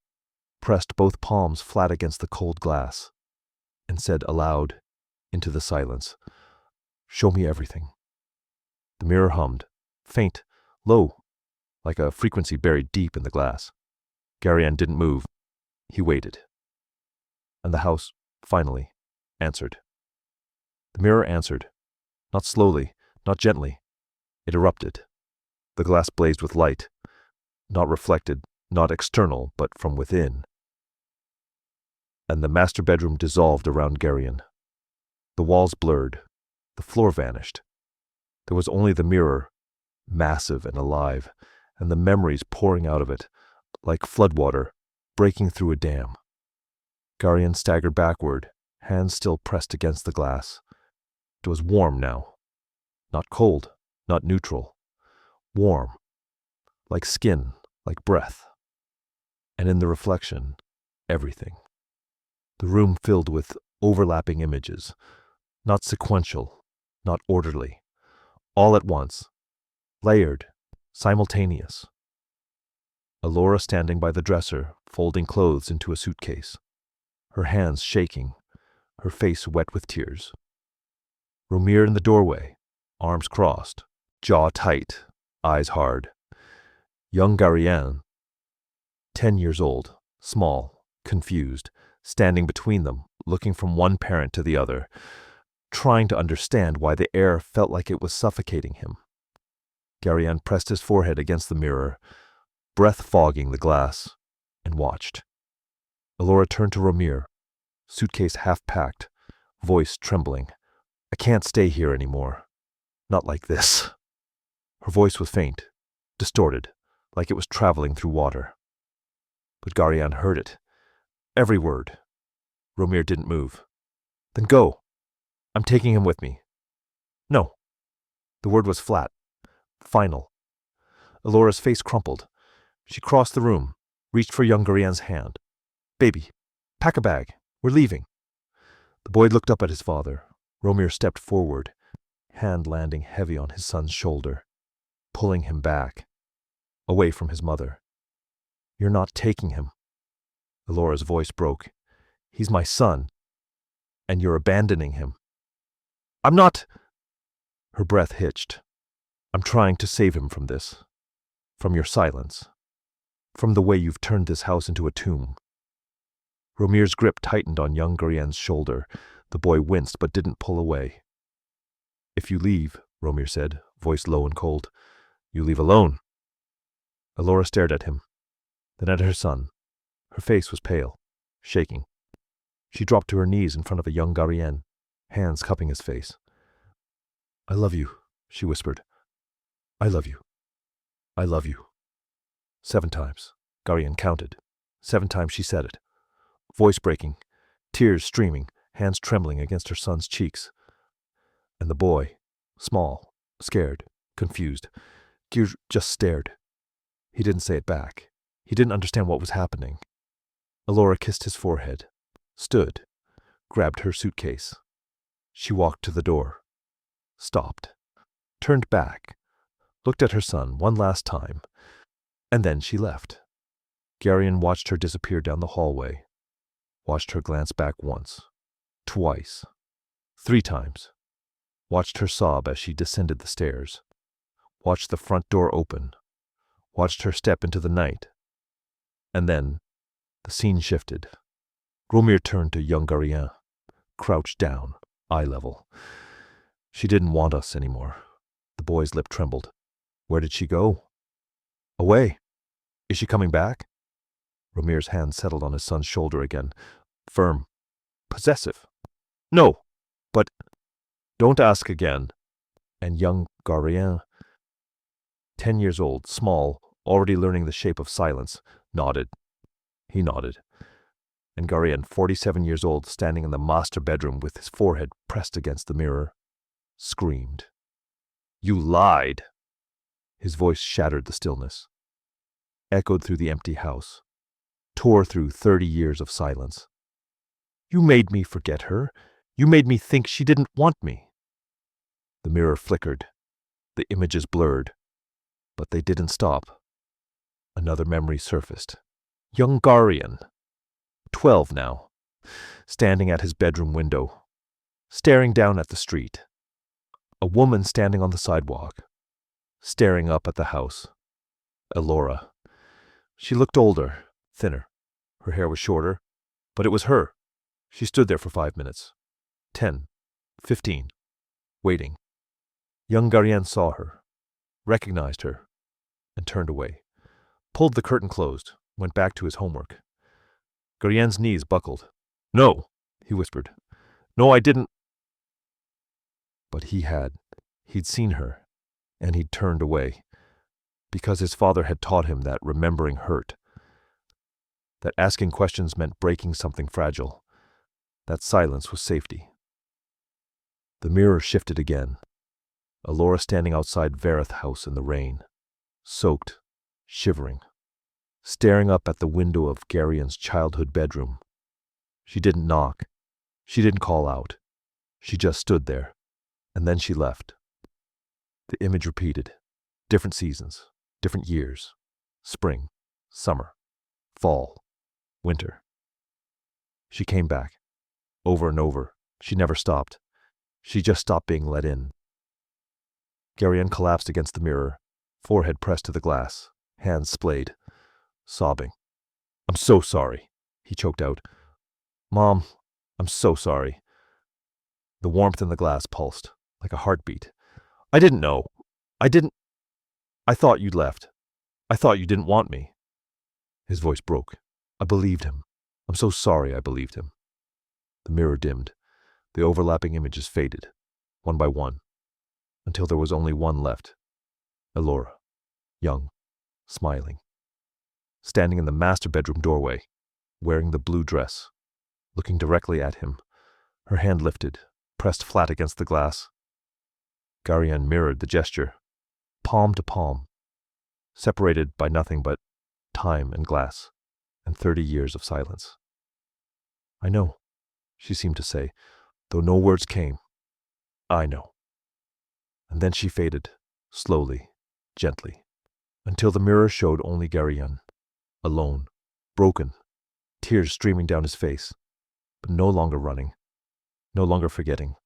pressed both palms flat against the cold glass, and said aloud, into the silence, "Show me everything." The mirror hummed, faint, low, like a frequency buried deep in the glass. Garianne didn't move. He waited. And the house, finally, answered. The mirror answered, not slowly, not gently. It erupted. The glass blazed with light, not reflected, not external, but from within. And the master bedroom dissolved around Garianne. The walls blurred. The floor vanished. There was only the mirror, massive and alive, and the memories pouring out of it, like floodwater breaking through a dam. Garian staggered backward, hands still pressed against the glass. It was warm now. Not cold, not neutral. Warm. Like skin, like breath. And in the reflection, everything. The room filled with overlapping images, not sequential, not orderly, all at once, layered, simultaneous. Elora standing by the dresser, folding clothes into a suitcase, her hands shaking, her face wet with tears. Romir in the doorway, arms crossed, jaw tight, eyes hard. Young Garian, 10 years old, small, confused, standing between them, looking from one parent to the other, trying to understand why the air felt like it was suffocating him. Garian pressed his forehead against the mirror, breath fogging the glass, and watched. Elora turned to Romir, suitcase half-packed, voice trembling. "I can't stay here anymore. Not like this." Her voice was faint, distorted, like it was traveling through water. But Garian heard it. Every word. Romir didn't move. "Then go. I'm taking him with me." "No." The word was flat, final. Elora's face crumpled. She crossed the room, reached for young Garian's hand. "Baby, pack a bag. We're leaving." The boy looked up at his father. Romir stepped forward, hand landing heavy on his son's shoulder, pulling him back, away from his mother. "You're not taking him." Elora's voice broke. "He's my son, and you're abandoning him." "I'm not—" Her breath hitched. "I'm trying to save him from this. From your silence. From the way you've turned this house into a tomb." Romir's grip tightened on young Garian's shoulder. The boy winced but didn't pull away. "If you leave," Romir said, voice low and cold, "you leave alone." Elora stared at him, then at her son. Her face was pale, shaking. She dropped to her knees in front of a young Garian, hands cupping his face. "I love you," she whispered. "I love you. I love you." 7 times, Garian counted. 7 times she said it. Voice breaking, tears streaming, hands trembling against her son's cheeks. And the boy, small, scared, confused, just stared. He didn't say it back. He didn't understand what was happening. Elora kissed his forehead, stood, grabbed her suitcase. She walked to the door, stopped, turned back, looked at her son one last time, and then she left. Garian watched her disappear down the hallway, watched her glance back once, twice, 3 times, watched her sob as she descended the stairs, watched the front door open, watched her step into the night. And then the scene shifted. Romir turned to young Garian, crouched down, eye level. "She didn't want us anymore." The boy's lip trembled. "Where did she go?" "Away. Is she coming back?" Romir's hand settled on his son's shoulder again, firm, possessive. "No, but—" "Don't ask again." And young Garian, 10 years old, small, already learning the shape of silence, nodded. He nodded. And Garian, 47 years old, standing in the master bedroom with his forehead pressed against the mirror, screamed. "You lied!" His voice shattered the stillness, echoed through the empty house, tore through 30 years of silence. "You made me forget her. You made me think she didn't want me." The mirror flickered. The images blurred. But they didn't stop. Another memory surfaced. Young Garian, 12 now, standing at his bedroom window, staring down at the street. A woman standing on the sidewalk, staring up at the house. Elora. She looked older, thinner. Her hair was shorter, but it was her. She stood there for 5 minutes. 10, 15, waiting. Young Garian saw her, recognized her, and turned away. Pulled the curtain closed, went back to his homework. Garian's knees buckled. "No," he whispered. "No, I didn't." But he had. He'd seen her, and he'd turned away, because his father had taught him that remembering hurt. that asking questions meant breaking something fragile, that silence was safety. The mirror shifted again. Elora standing outside Verith house in the rain, soaked, shivering, staring up at the window of Garion's childhood bedroom. She didn't knock. She didn't call out. She just stood there, and then she left. The image repeated. Different seasons, different years. Spring, summer, fall, winter. She came back. Over and over. She never stopped. She just stopped being let in. Garion collapsed against the mirror, forehead pressed to the glass, hands splayed, sobbing. "I'm so sorry," he choked out. "Mom, I'm so sorry." The warmth in the glass pulsed, like a heartbeat. "I didn't know. I thought you'd left. I thought you didn't want me." His voice broke. I believed him. I'm so sorry I believed him. The mirror dimmed. The overlapping images faded, one by one, until there was only one left. Elora, young, smiling, standing in the master bedroom doorway, wearing the blue dress, looking directly at him, her hand lifted, pressed flat against the glass. Garion mirrored the gesture, palm to palm, separated by nothing but time and glass, and 30 years of silence. "I know," she seemed to say, though no words came. "I know." And then she faded, slowly, gently, until the mirror showed only Garion, alone, broken, tears streaming down his face, but no longer running, no longer forgetting.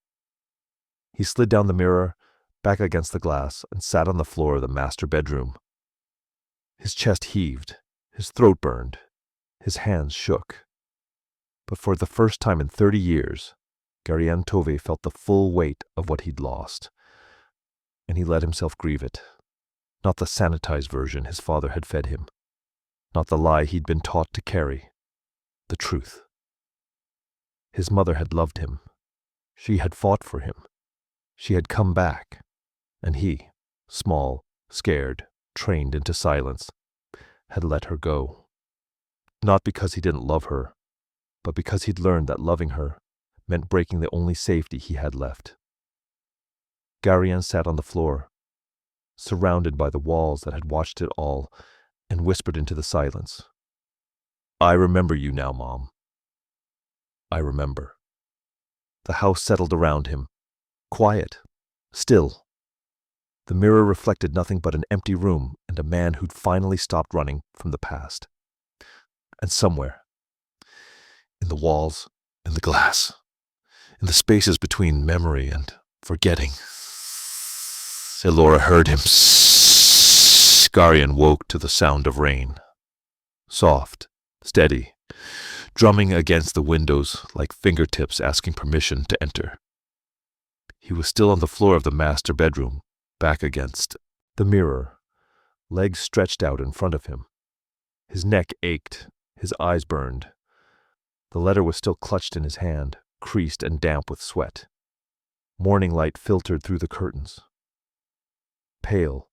He slid down the mirror, back against the glass, and sat on the floor of the master bedroom. His chest heaved, his throat burned, his hands shook. But for the first time in 30 years, Garion Tove felt the full weight of what he'd lost, and he let himself grieve it. Not the sanitized version his father had fed him, not the lie he'd been taught to carry, the truth. His mother had loved him. She had fought for him. She had come back, and he, small, scared, trained into silence, had let her go. Not because he didn't love her, but because he'd learned that loving her meant breaking the only safety he had left. Garion sat on the floor, surrounded by the walls that had watched it all, and whispered into the silence, "I remember you now, Mom. I remember." The house settled around him, quiet, still. The mirror reflected nothing but an empty room and a man who'd finally stopped running from the past. And somewhere, in the walls, in the glass, in the spaces between memory and forgetting, Elora heard him. Garion woke to the sound of rain. Soft, steady, drumming against the windows like fingertips asking permission to enter. He was still on the floor of the master bedroom, back against the mirror, legs stretched out in front of him. His neck ached, his eyes burned. The letter was still clutched in his hand, creased and damp with sweat. Morning light filtered through the curtains. Pale,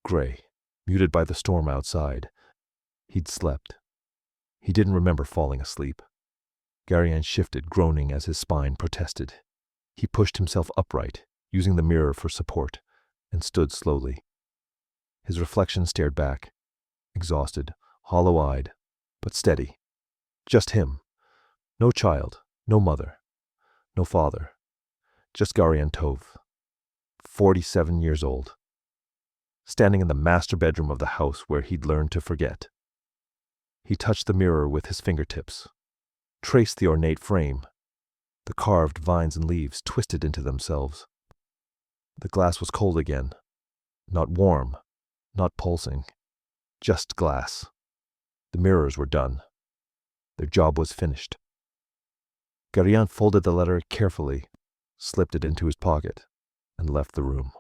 gray, muted by the storm outside. He'd slept. He didn't remember falling asleep. Garion shifted, groaning as his spine protested. He pushed himself upright, using the mirror for support, and stood slowly. His reflection stared back, exhausted, hollow-eyed, but steady. Just him. No child, no mother, no father. Just Garion Tove, 47 years old, standing in the master bedroom of the house where he'd learned to forget. He touched the mirror with his fingertips, traced the ornate frame. The carved vines and leaves twisted into themselves. The glass was cold again, not warm, not pulsing, just glass. The mirrors were done. Their job was finished. Garion folded the letter carefully, slipped it into his pocket, and left the room.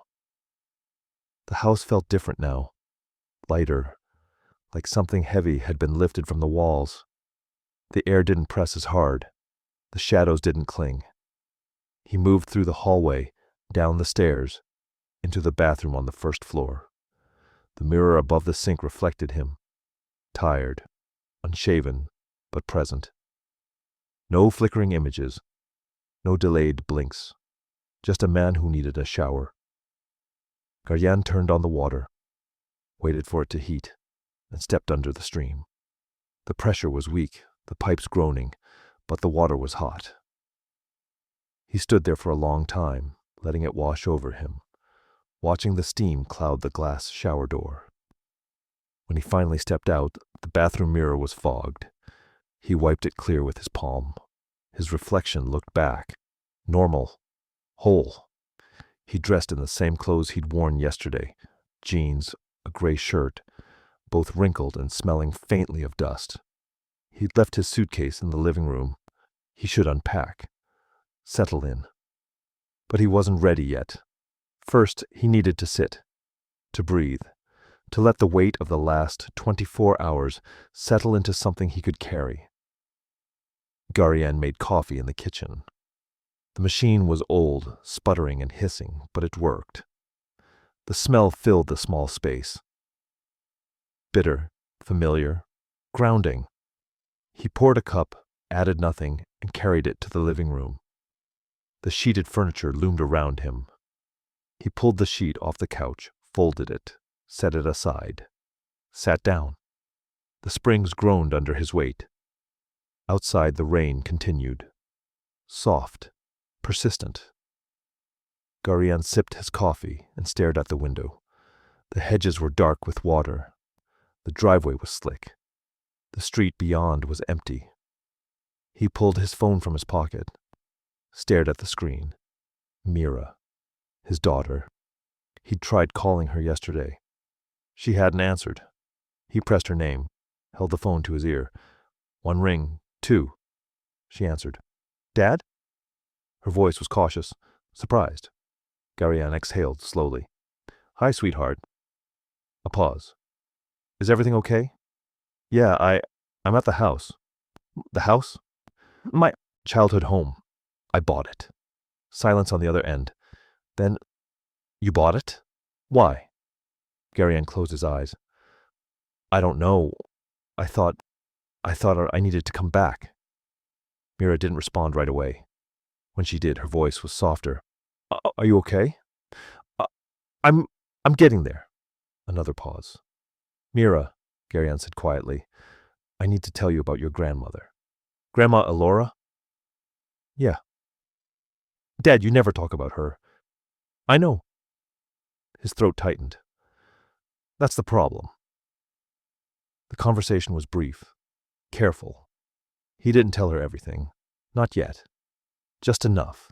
The house felt different now, lighter, like something heavy had been lifted from the walls. The air didn't press as hard. The shadows didn't cling. He moved through the hallway, down the stairs, into the bathroom on the first floor. The mirror above the sink reflected him, tired, unshaven, but present. No flickering images, no delayed blinks, just a man who needed a shower. Garyan turned on the water, waited for it to heat, and stepped under the stream. The pressure was weak, the pipes groaning, but the water was hot. He stood there for a long time, letting it wash over him, watching the steam cloud the glass shower door. When he finally stepped out, the bathroom mirror was fogged. He wiped it clear with his palm. His reflection looked back, normal, whole. He dressed in the same clothes he'd worn yesterday, jeans, a gray shirt, both wrinkled and smelling faintly of dust. He'd left his suitcase in the living room. He should unpack, settle in. But he wasn't ready yet. First, he needed to sit, to breathe, to let the weight of the last 24 hours settle into something he could carry. Garyan made coffee in the kitchen. The machine was old, sputtering and hissing, but it worked. The smell filled the small space. Bitter, familiar, grounding. He poured a cup, added nothing, and carried it to the living room. The sheeted furniture loomed around him. He pulled the sheet off the couch, folded it, set it aside, sat down. The springs groaned under his weight. Outside the rain continued, soft, persistent. Garyan sipped his coffee and stared at the window. The hedges were dark with water. The driveway was slick. The street beyond was empty. He pulled his phone from his pocket, stared at the screen. Mira, his daughter. He'd tried calling her yesterday. She hadn't answered. He pressed her name, held the phone to his ear. One ring, two. She answered. Dad? Her voice was cautious, surprised. Garyan exhaled slowly. Hi, sweetheart. A pause. Is everything okay? Yeah, I'm at the house. The house? My childhood home. I bought it. Silence on the other end. Then, you bought it? Why? Garyan closed his eyes. I don't know. I thought I needed to come back. Mira didn't respond right away. When she did, her voice was softer. Are you okay? I'm getting there. Another pause. Mira, Garyan said quietly, I need to tell you about your grandmother. Grandma Elora? Yeah. Dad, you never talk about her. I know. His throat tightened. That's the problem. The conversation was brief, careful. He didn't tell her everything. Not yet. Just enough.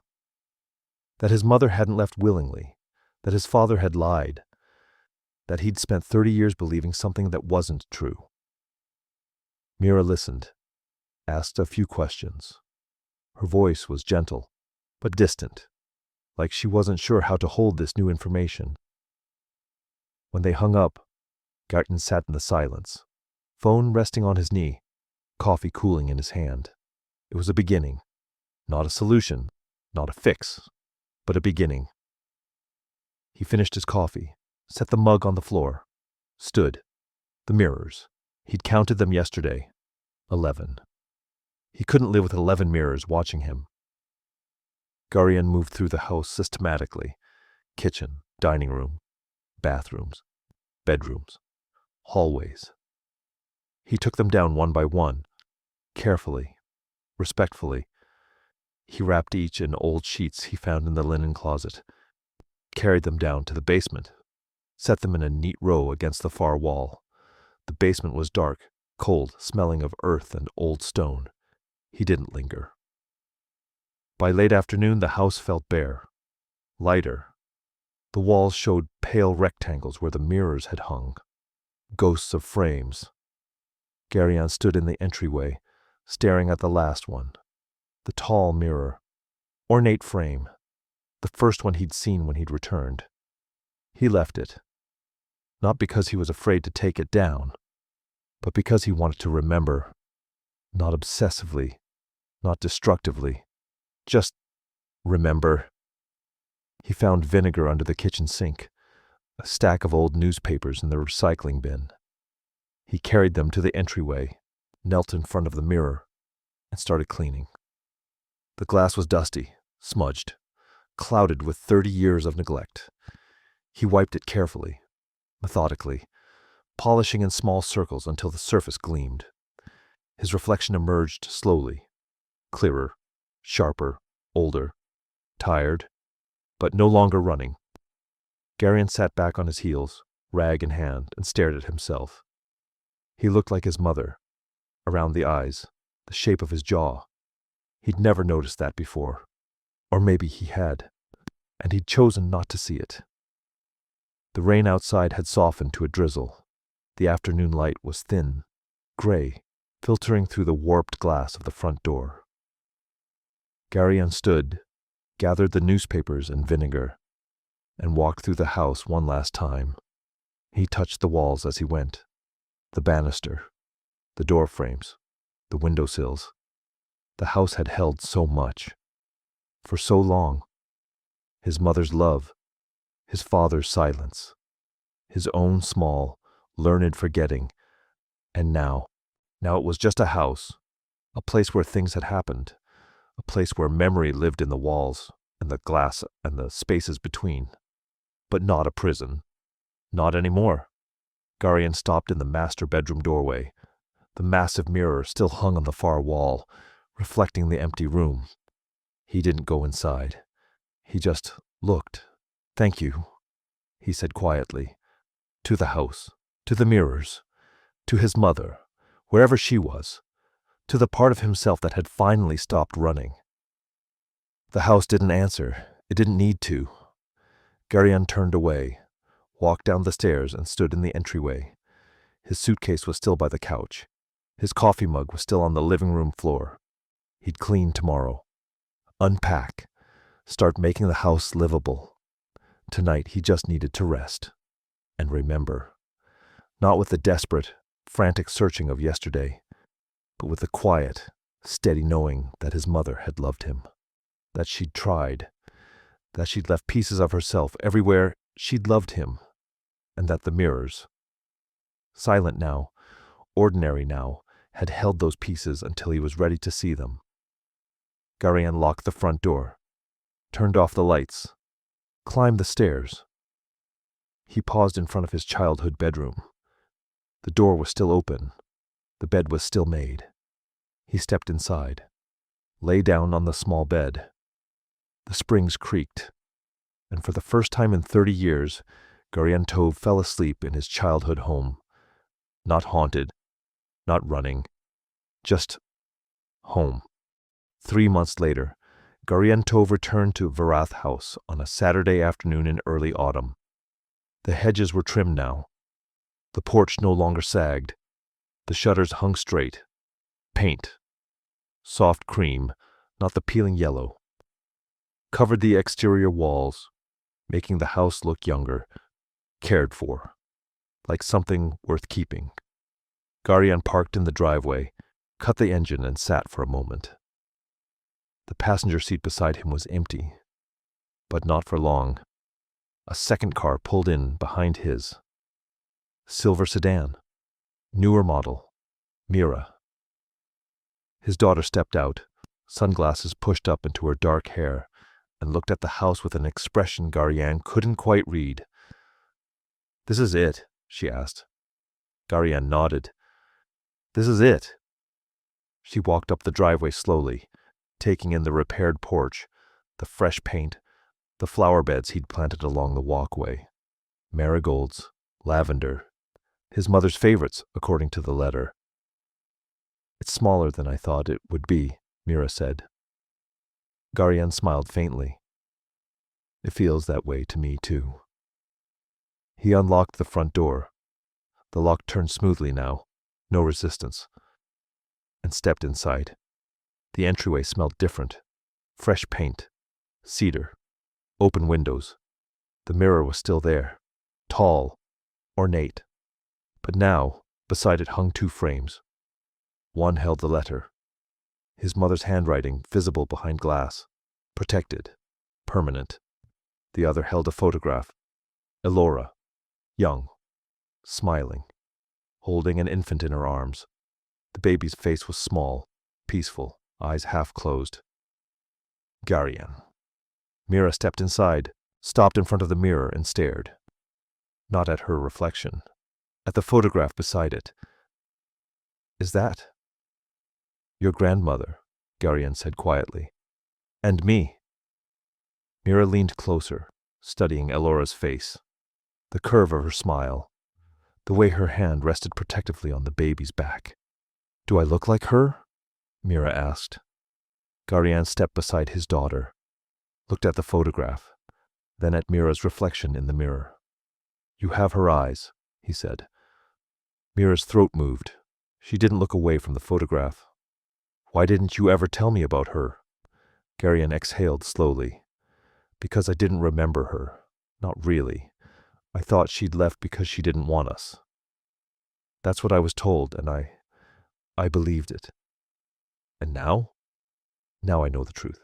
That his mother hadn't left willingly. That his father had lied. That he'd spent 30 years believing something that wasn't true. Mira listened, asked a few questions. Her voice was gentle, but distant, like she wasn't sure how to hold this new information. When they hung up, Garyan sat in the silence, phone resting on his knee, coffee cooling in his hand. It was a beginning, not a solution, not a fix, but a beginning. He finished his coffee, set the mug on the floor, stood. The mirrors. He'd counted them yesterday. 11. He couldn't live with 11 mirrors watching him. Garyan moved through the house systematically. Kitchen, dining room, bathrooms, bedrooms, hallways. He took them down one by one, carefully, respectfully. He wrapped each in old sheets he found in the linen closet, carried them down to the basement, set them in a neat row against the far wall. The basement was dark, cold, smelling of earth and old stone. He didn't linger. By late afternoon, the house felt bare, lighter. The walls showed pale rectangles where the mirrors had hung, ghosts of frames. Garyan stood in the entryway, staring at the last one, the tall mirror, ornate frame, the first one he'd seen when he'd returned. He left it, not because he was afraid to take it down, but because he wanted to remember, not obsessively, not destructively, just remember. He found vinegar under the kitchen sink, a stack of old newspapers in the recycling bin. He carried them to the entryway, knelt in front of the mirror, and started cleaning. The glass was dusty, smudged, clouded with 30 years of neglect. He wiped it carefully, methodically, polishing in small circles until the surface gleamed. His reflection emerged slowly, clearer, sharper, older, tired, but no longer running. Garion sat back on his heels, rag in hand, and stared at himself. He looked like his mother, around the eyes, the shape of his jaw. He'd never noticed that before. Or maybe he had, and he'd chosen not to see it. The rain outside had softened to a drizzle. The afternoon light was thin, gray, filtering through the warped glass of the front door. Garion stood, gathered the newspapers and vinegar, and walked through the house one last time. He touched the walls as he went, the banister, the door frames, the windowsills. The house had held so much. For so long. His mother's love, his father's silence, his own small, learned forgetting, and now it was just a house, a place where things had happened, a place where memory lived in the walls and the glass and the spaces between. But not a prison. Not anymore. Garion stopped in the master bedroom doorway. The massive mirror still hung on the far wall, reflecting the empty room. He didn't go inside. He just looked. "Thank you," he said quietly. To the house, to the mirrors, to his mother, wherever she was, to the part of himself that had finally stopped running. The house didn't answer. It didn't need to. Garion turned away, walked down the stairs, and stood in the entryway. His suitcase was still by the couch. His coffee mug was still on the living room floor. He'd clean tomorrow. Unpack. Start making the house livable. Tonight he just needed to rest. And remember. Not with the desperate, frantic searching of yesterday, but with the quiet, steady knowing that his mother had loved him. That she'd tried. That she'd left pieces of herself everywhere she'd loved him. And that the mirrors, silent now, ordinary now, had held those pieces until he was ready to see them. Garion locked the front door, turned off the lights, climbed the stairs. He paused in front of his childhood bedroom. The door was still open. The bed was still made. He stepped inside, lay down on the small bed. The springs creaked, and for the first time in 30 years, Garion Tove fell asleep in his childhood home. Not haunted, not running, just home. 3 months later, Garion Tove returned to Varath House on a Saturday afternoon in early autumn. The hedges were trimmed now. The porch no longer sagged. The shutters hung straight. Paint, soft cream, not the peeling yellow, covered the exterior walls, making the house look younger, cared for, like something worth keeping. Garion parked in the driveway, cut the engine, and sat for a moment. The passenger seat beside him was empty, but not for long. A second car pulled in behind his. Silver sedan, newer model, Mira. His daughter stepped out, sunglasses pushed up into her dark hair, and looked at the house with an expression Garion couldn't quite read. "This is it?" she asked. Garion nodded. "This is it." She walked up the driveway slowly, taking in the repaired porch, the fresh paint, the flower beds he'd planted along the walkway. Marigolds, lavender, his mother's favorites, according to the letter. "It's smaller than I thought it would be," Mira said. Garion smiled faintly. "It feels that way to me, too." He unlocked the front door. The lock turned smoothly now, no resistance, and stepped inside. The entryway smelled different. Fresh paint, cedar, open windows. The mirror was still there, tall, ornate. But now, beside it hung 2 frames. One held the letter, his mother's handwriting visible behind glass, protected, permanent. The other held a photograph, Elora, young, smiling, holding an infant in her arms. The baby's face was small, peaceful, eyes half closed. Garian. Mira stepped inside, stopped in front of the mirror and stared. Not at her reflection, at the photograph beside it. Is that? Your grandmother, Garian said quietly. And me. Mira leaned closer, studying Elora's face, the curve of her smile, the way her hand rested protectively on the baby's back. Do I look like her? Mira asked. Garian stepped beside his daughter, looked at the photograph, then at Mira's reflection in the mirror. You have her eyes, he said. Mira's throat moved. She didn't look away from the photograph. Why didn't you ever tell me about her? Garian exhaled slowly. Because I didn't remember her. Not really. I thought she'd left because she didn't want us. That's what I was told, and I believed it. And now? Now I know the truth.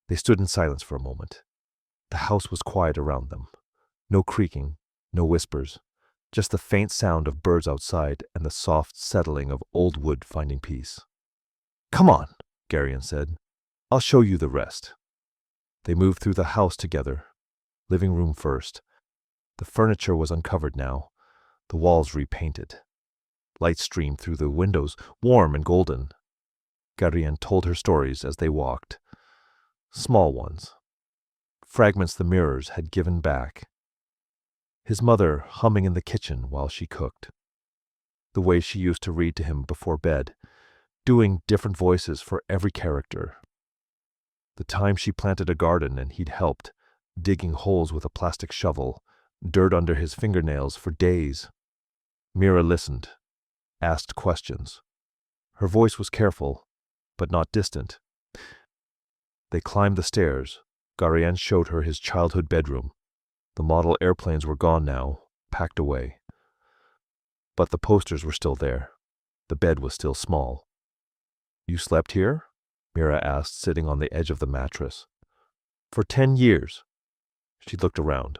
They stood in silence for a moment. The house was quiet around them. No creaking, no whispers, just the faint sound of birds outside and the soft settling of old wood finding peace. Come on, Garian said. I'll show you the rest. They moved through the house together, living room first. The furniture was uncovered now, the walls repainted. Light streamed through the windows, warm and golden. Garian told her stories as they walked. Small ones. Fragments the mirrors had given back. His mother humming in the kitchen while she cooked. The way she used to read to him before bed, doing different voices for every character. The time she planted a garden and he'd helped, digging holes with a plastic shovel, dirt under his fingernails for days. Mira listened, asked questions. Her voice was careful, but not distant. They climbed the stairs. Garian showed her his childhood bedroom. The model airplanes were gone now, packed away. But the posters were still there. The bed was still small. You slept here? Mira asked, sitting on the edge of the mattress. For 10 years. She looked around.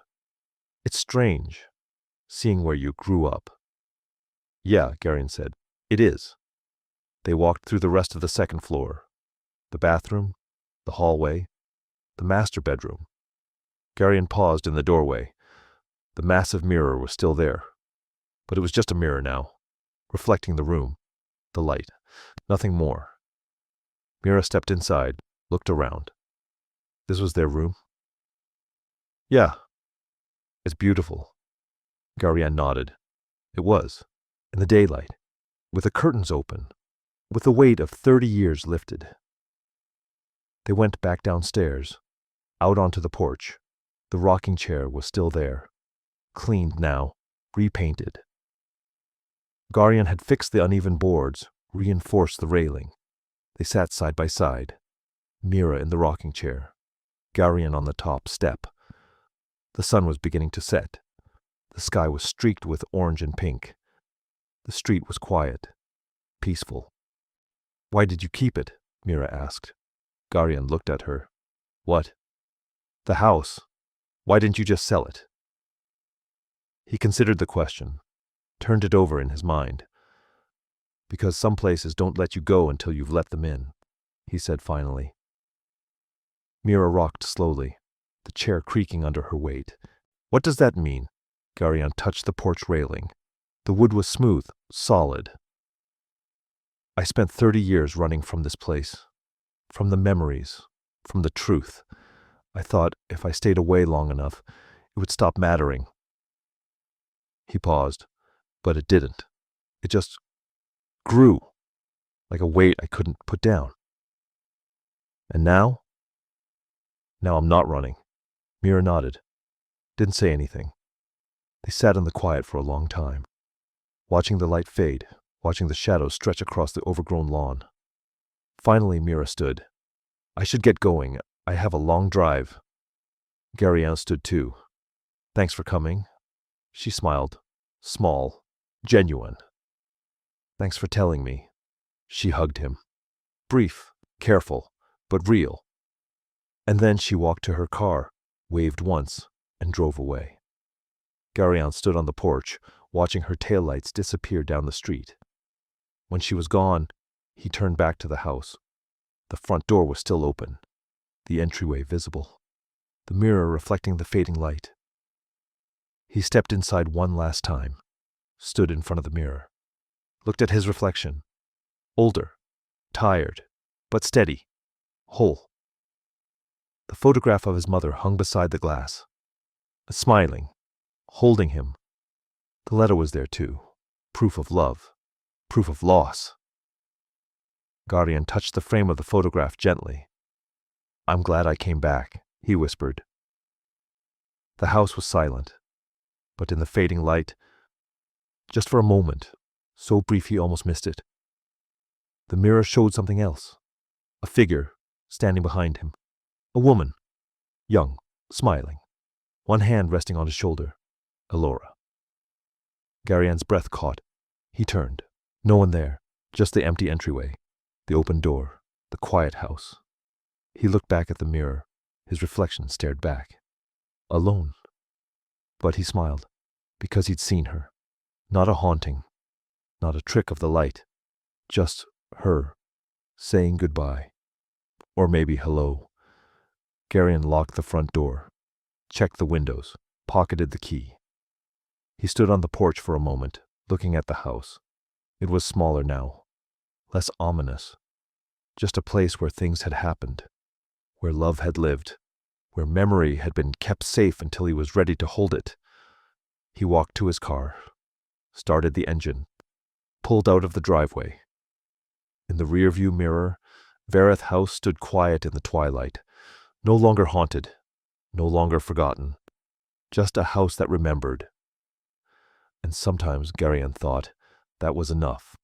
It's strange, seeing where you grew up. Yeah, Garian said. It is. They walked through the rest of the second floor. The bathroom, the hallway, the master bedroom. Garian paused in the doorway. The massive mirror was still there. But it was just a mirror now, reflecting the room, the light, nothing more. Mira stepped inside, looked around. This was their room? Yeah. It's beautiful. Garian nodded. It was, in the daylight, with the curtains open, with the weight of 30 years lifted. They went back downstairs, out onto the porch. The rocking chair was still there, cleaned now, repainted. Garian had fixed the uneven boards, reinforced the railing. They sat side by side, Mira in the rocking chair, Garian on the top step. The sun was beginning to set. The sky was streaked with orange and pink. The street was quiet, peaceful. Why did you keep it? Mira asked. Garian looked at her. What? The house. Why didn't you just sell it? He considered the question, turned it over in his mind. Because some places don't let you go until you've let them in, he said finally. Mira rocked slowly, the chair creaking under her weight. What does that mean? Garian touched the porch railing. The wood was smooth, solid. I spent 30 years running from this place, from the memories, from the truth. I thought if I stayed away long enough, it would stop mattering. He paused, but it didn't. It just grew, like a weight I couldn't put down. And now? Now I'm not running. Mira nodded. Didn't say anything. They sat in the quiet for a long time, watching the light fade, watching the shadows stretch across the overgrown lawn. Finally, Mira stood. I should get going. I have a long drive. Garian stood too. Thanks for coming. She smiled. Small. Genuine. Thanks for telling me. She hugged him. Brief, careful, but real. And then she walked to her car, waved once, and drove away. Garian stood on the porch, watching her taillights disappear down the street. When she was gone, he turned back to the house. The front door was still open, the entryway visible, the mirror reflecting the fading light. He stepped inside one last time, stood in front of the mirror, looked at his reflection. Older, tired, but steady, whole. The photograph of his mother hung beside the glass, smiling, holding him. The letter was there too, proof of love, proof of loss. Garion touched the frame of the photograph gently. "I'm glad I came back," he whispered. The house was silent, but in the fading light, just for a moment, so brief he almost missed it, the mirror showed something else. A figure standing behind him. A woman, young, smiling, one hand resting on his shoulder. Elora. Garion's breath caught. He turned. No one there, just the empty entryway, the open door, the quiet house. He looked back at the mirror. His reflection stared back. Alone. But he smiled, because he'd seen her. Not a haunting, not a trick of the light, just her, saying goodbye. Or maybe hello. Garion locked the front door, checked the windows, pocketed the key. He stood on the porch for a moment, looking at the house. It was smaller now, less ominous, just a place where things had happened, where love had lived, where memory had been kept safe until he was ready to hold it. He walked to his car, started the engine, pulled out of the driveway. In the rearview mirror, Vareth House stood quiet in the twilight, no longer haunted, no longer forgotten, just a house that remembered. And sometimes Garion thought that was enough.